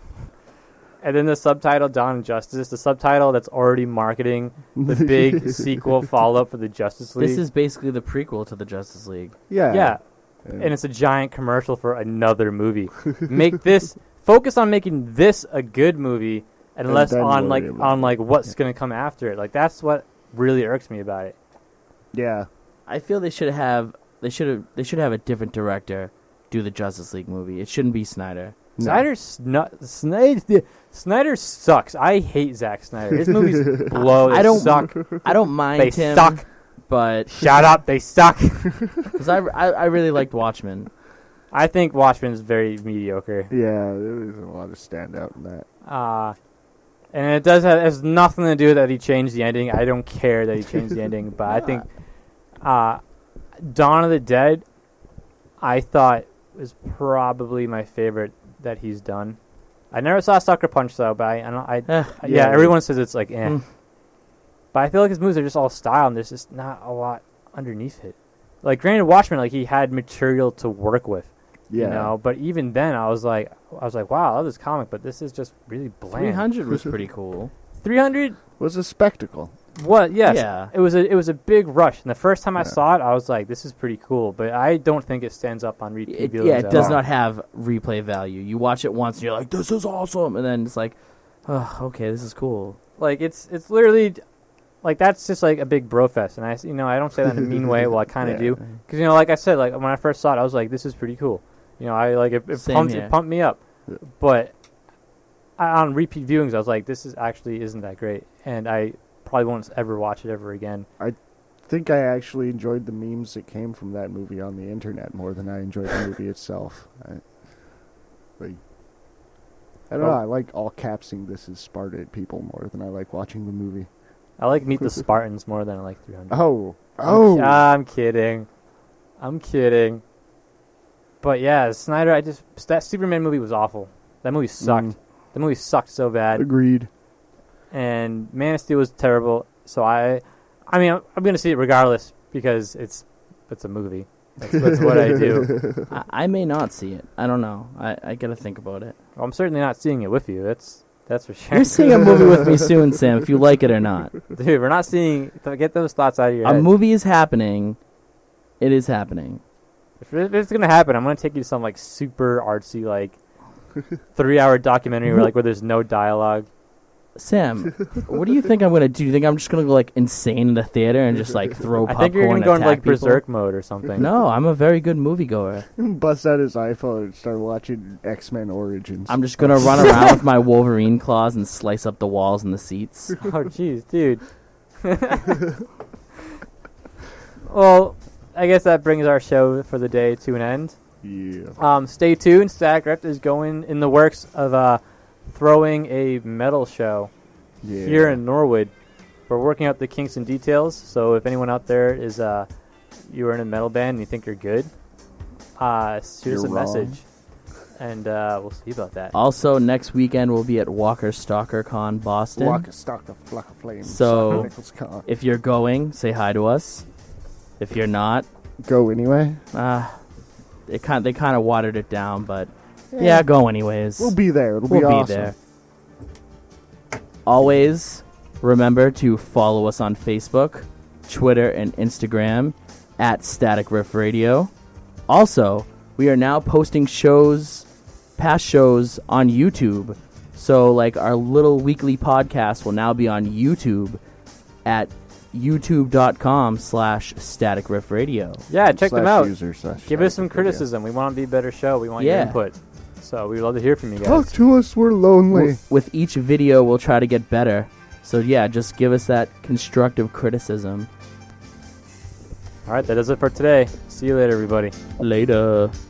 And then the subtitle, Dawn of Justice, the subtitle that's already marketing the big sequel follow-up for the Justice League. This is basically the prequel to the Justice League. Yeah. And it's a giant commercial for another movie. Focus on making this a good movie, and less on what's going to come after it. Like that's what really irks me about it. Yeah. I feel they should have a different director do the Justice League movie. It shouldn't be Snyder. No. Snyder sucks. I hate Zack Snyder. His movies blow. They suck. I don't mind They him. suck. But Shut up. They suck. because I really liked Watchmen. I think Watchmen is very mediocre. Yeah, there was a lot of standout in that. And it has nothing to do that he changed the ending. I don't care that he changed the ending, but I think Dawn of the Dead, I thought was probably my favorite that he's done. I never saw Sucker Punch though, but everyone says it's like But I feel like his moves are just all style, and there's just not a lot underneath it. Like, granted, Watchmen, like he had material to work with, you know. But even then, I was like, wow, I love this comic, but this is just really bland. 300 was pretty cool. 300 was a spectacle. What? Yes. Yeah. It was a big rush, and the first time I saw it, I was like, this is pretty cool. But I don't think it stands up on repeat viewings. Yeah, it does not have replay value. You watch it once, and you're like, this is awesome, and then it's like, oh, okay, this is cool. Like it's literally. Like, that's just, like, a big bro fest. And, I don't say that in a mean way. Well, I kind of do. Because, like I said, like, when I first saw it, I was like, this is pretty cool. It pumped me up. Yeah. But on repeat viewings, I was like, this isn't that great. And I probably won't ever watch it ever again. I think I actually enjoyed the memes that came from that movie on the internet more than I enjoyed the movie itself. I don't know. I like all capsing this is Sparta at people more than I like watching the movie. I like Meet the Spartans more than I like 300. Oh. I'm kidding. But yeah, Snyder, that Superman movie was awful. That movie sucked. The movie sucked so bad. Agreed. And Man of Steel was terrible. So I'm going to see it regardless because it's a movie. That's what I do. I may not see it. I don't know. I got to think about it. Well, I'm certainly not seeing it with you. That's for sure. You're seeing a movie with me soon, Sam, if you like it or not. Dude, we're not seeing... Get those thoughts out of your head. A movie is happening. It is happening. If it's going to happen, I'm going to take you to some, like, super artsy, like, 3-hour documentary where there's no dialogue. Sam, what do you think I'm going to do? Do you think I'm just going to go, like, insane in the theater and just, like, throw popcorn? I think you're going to go into, like, berserk mode or something. No, I'm a very good moviegoer. Bust out his iPhone and start watching X-Men Origins. I'm just going to run around with my Wolverine claws and slice up the walls and the seats. Oh, jeez, dude. Well, I guess that brings our show for the day to an end. Yeah. Stay tuned. Static Rift is going in the works of throwing a metal show here in Norwood. We're working out the kinks and details, so if anyone out there is you are in a metal band and you think you're good, shoot us a message, and we'll see about that. Also, next weekend we'll be at Walker Stalker Con Boston. Walker Stalker Flock of Flames. So, if you're going, say hi to us. If you're not, go anyway. They kind of watered it down, but yeah, go anyways. We'll be there. We'll be awesome. There. Always remember to follow us on Facebook, Twitter, and Instagram at Static Riff Radio. Also, we are now posting past shows on YouTube. So, like, our little weekly podcast will now be on YouTube at youtube.com/Static Riff Radio. Yeah, check them out. Give us some /Static criticism. We want to be a better show. We want your input. So we'd love to hear from you guys. Talk to us. We're lonely. With each video, we'll try to get better. So, yeah, just give us that constructive criticism. All right, that does it for today. See you later, everybody. Later.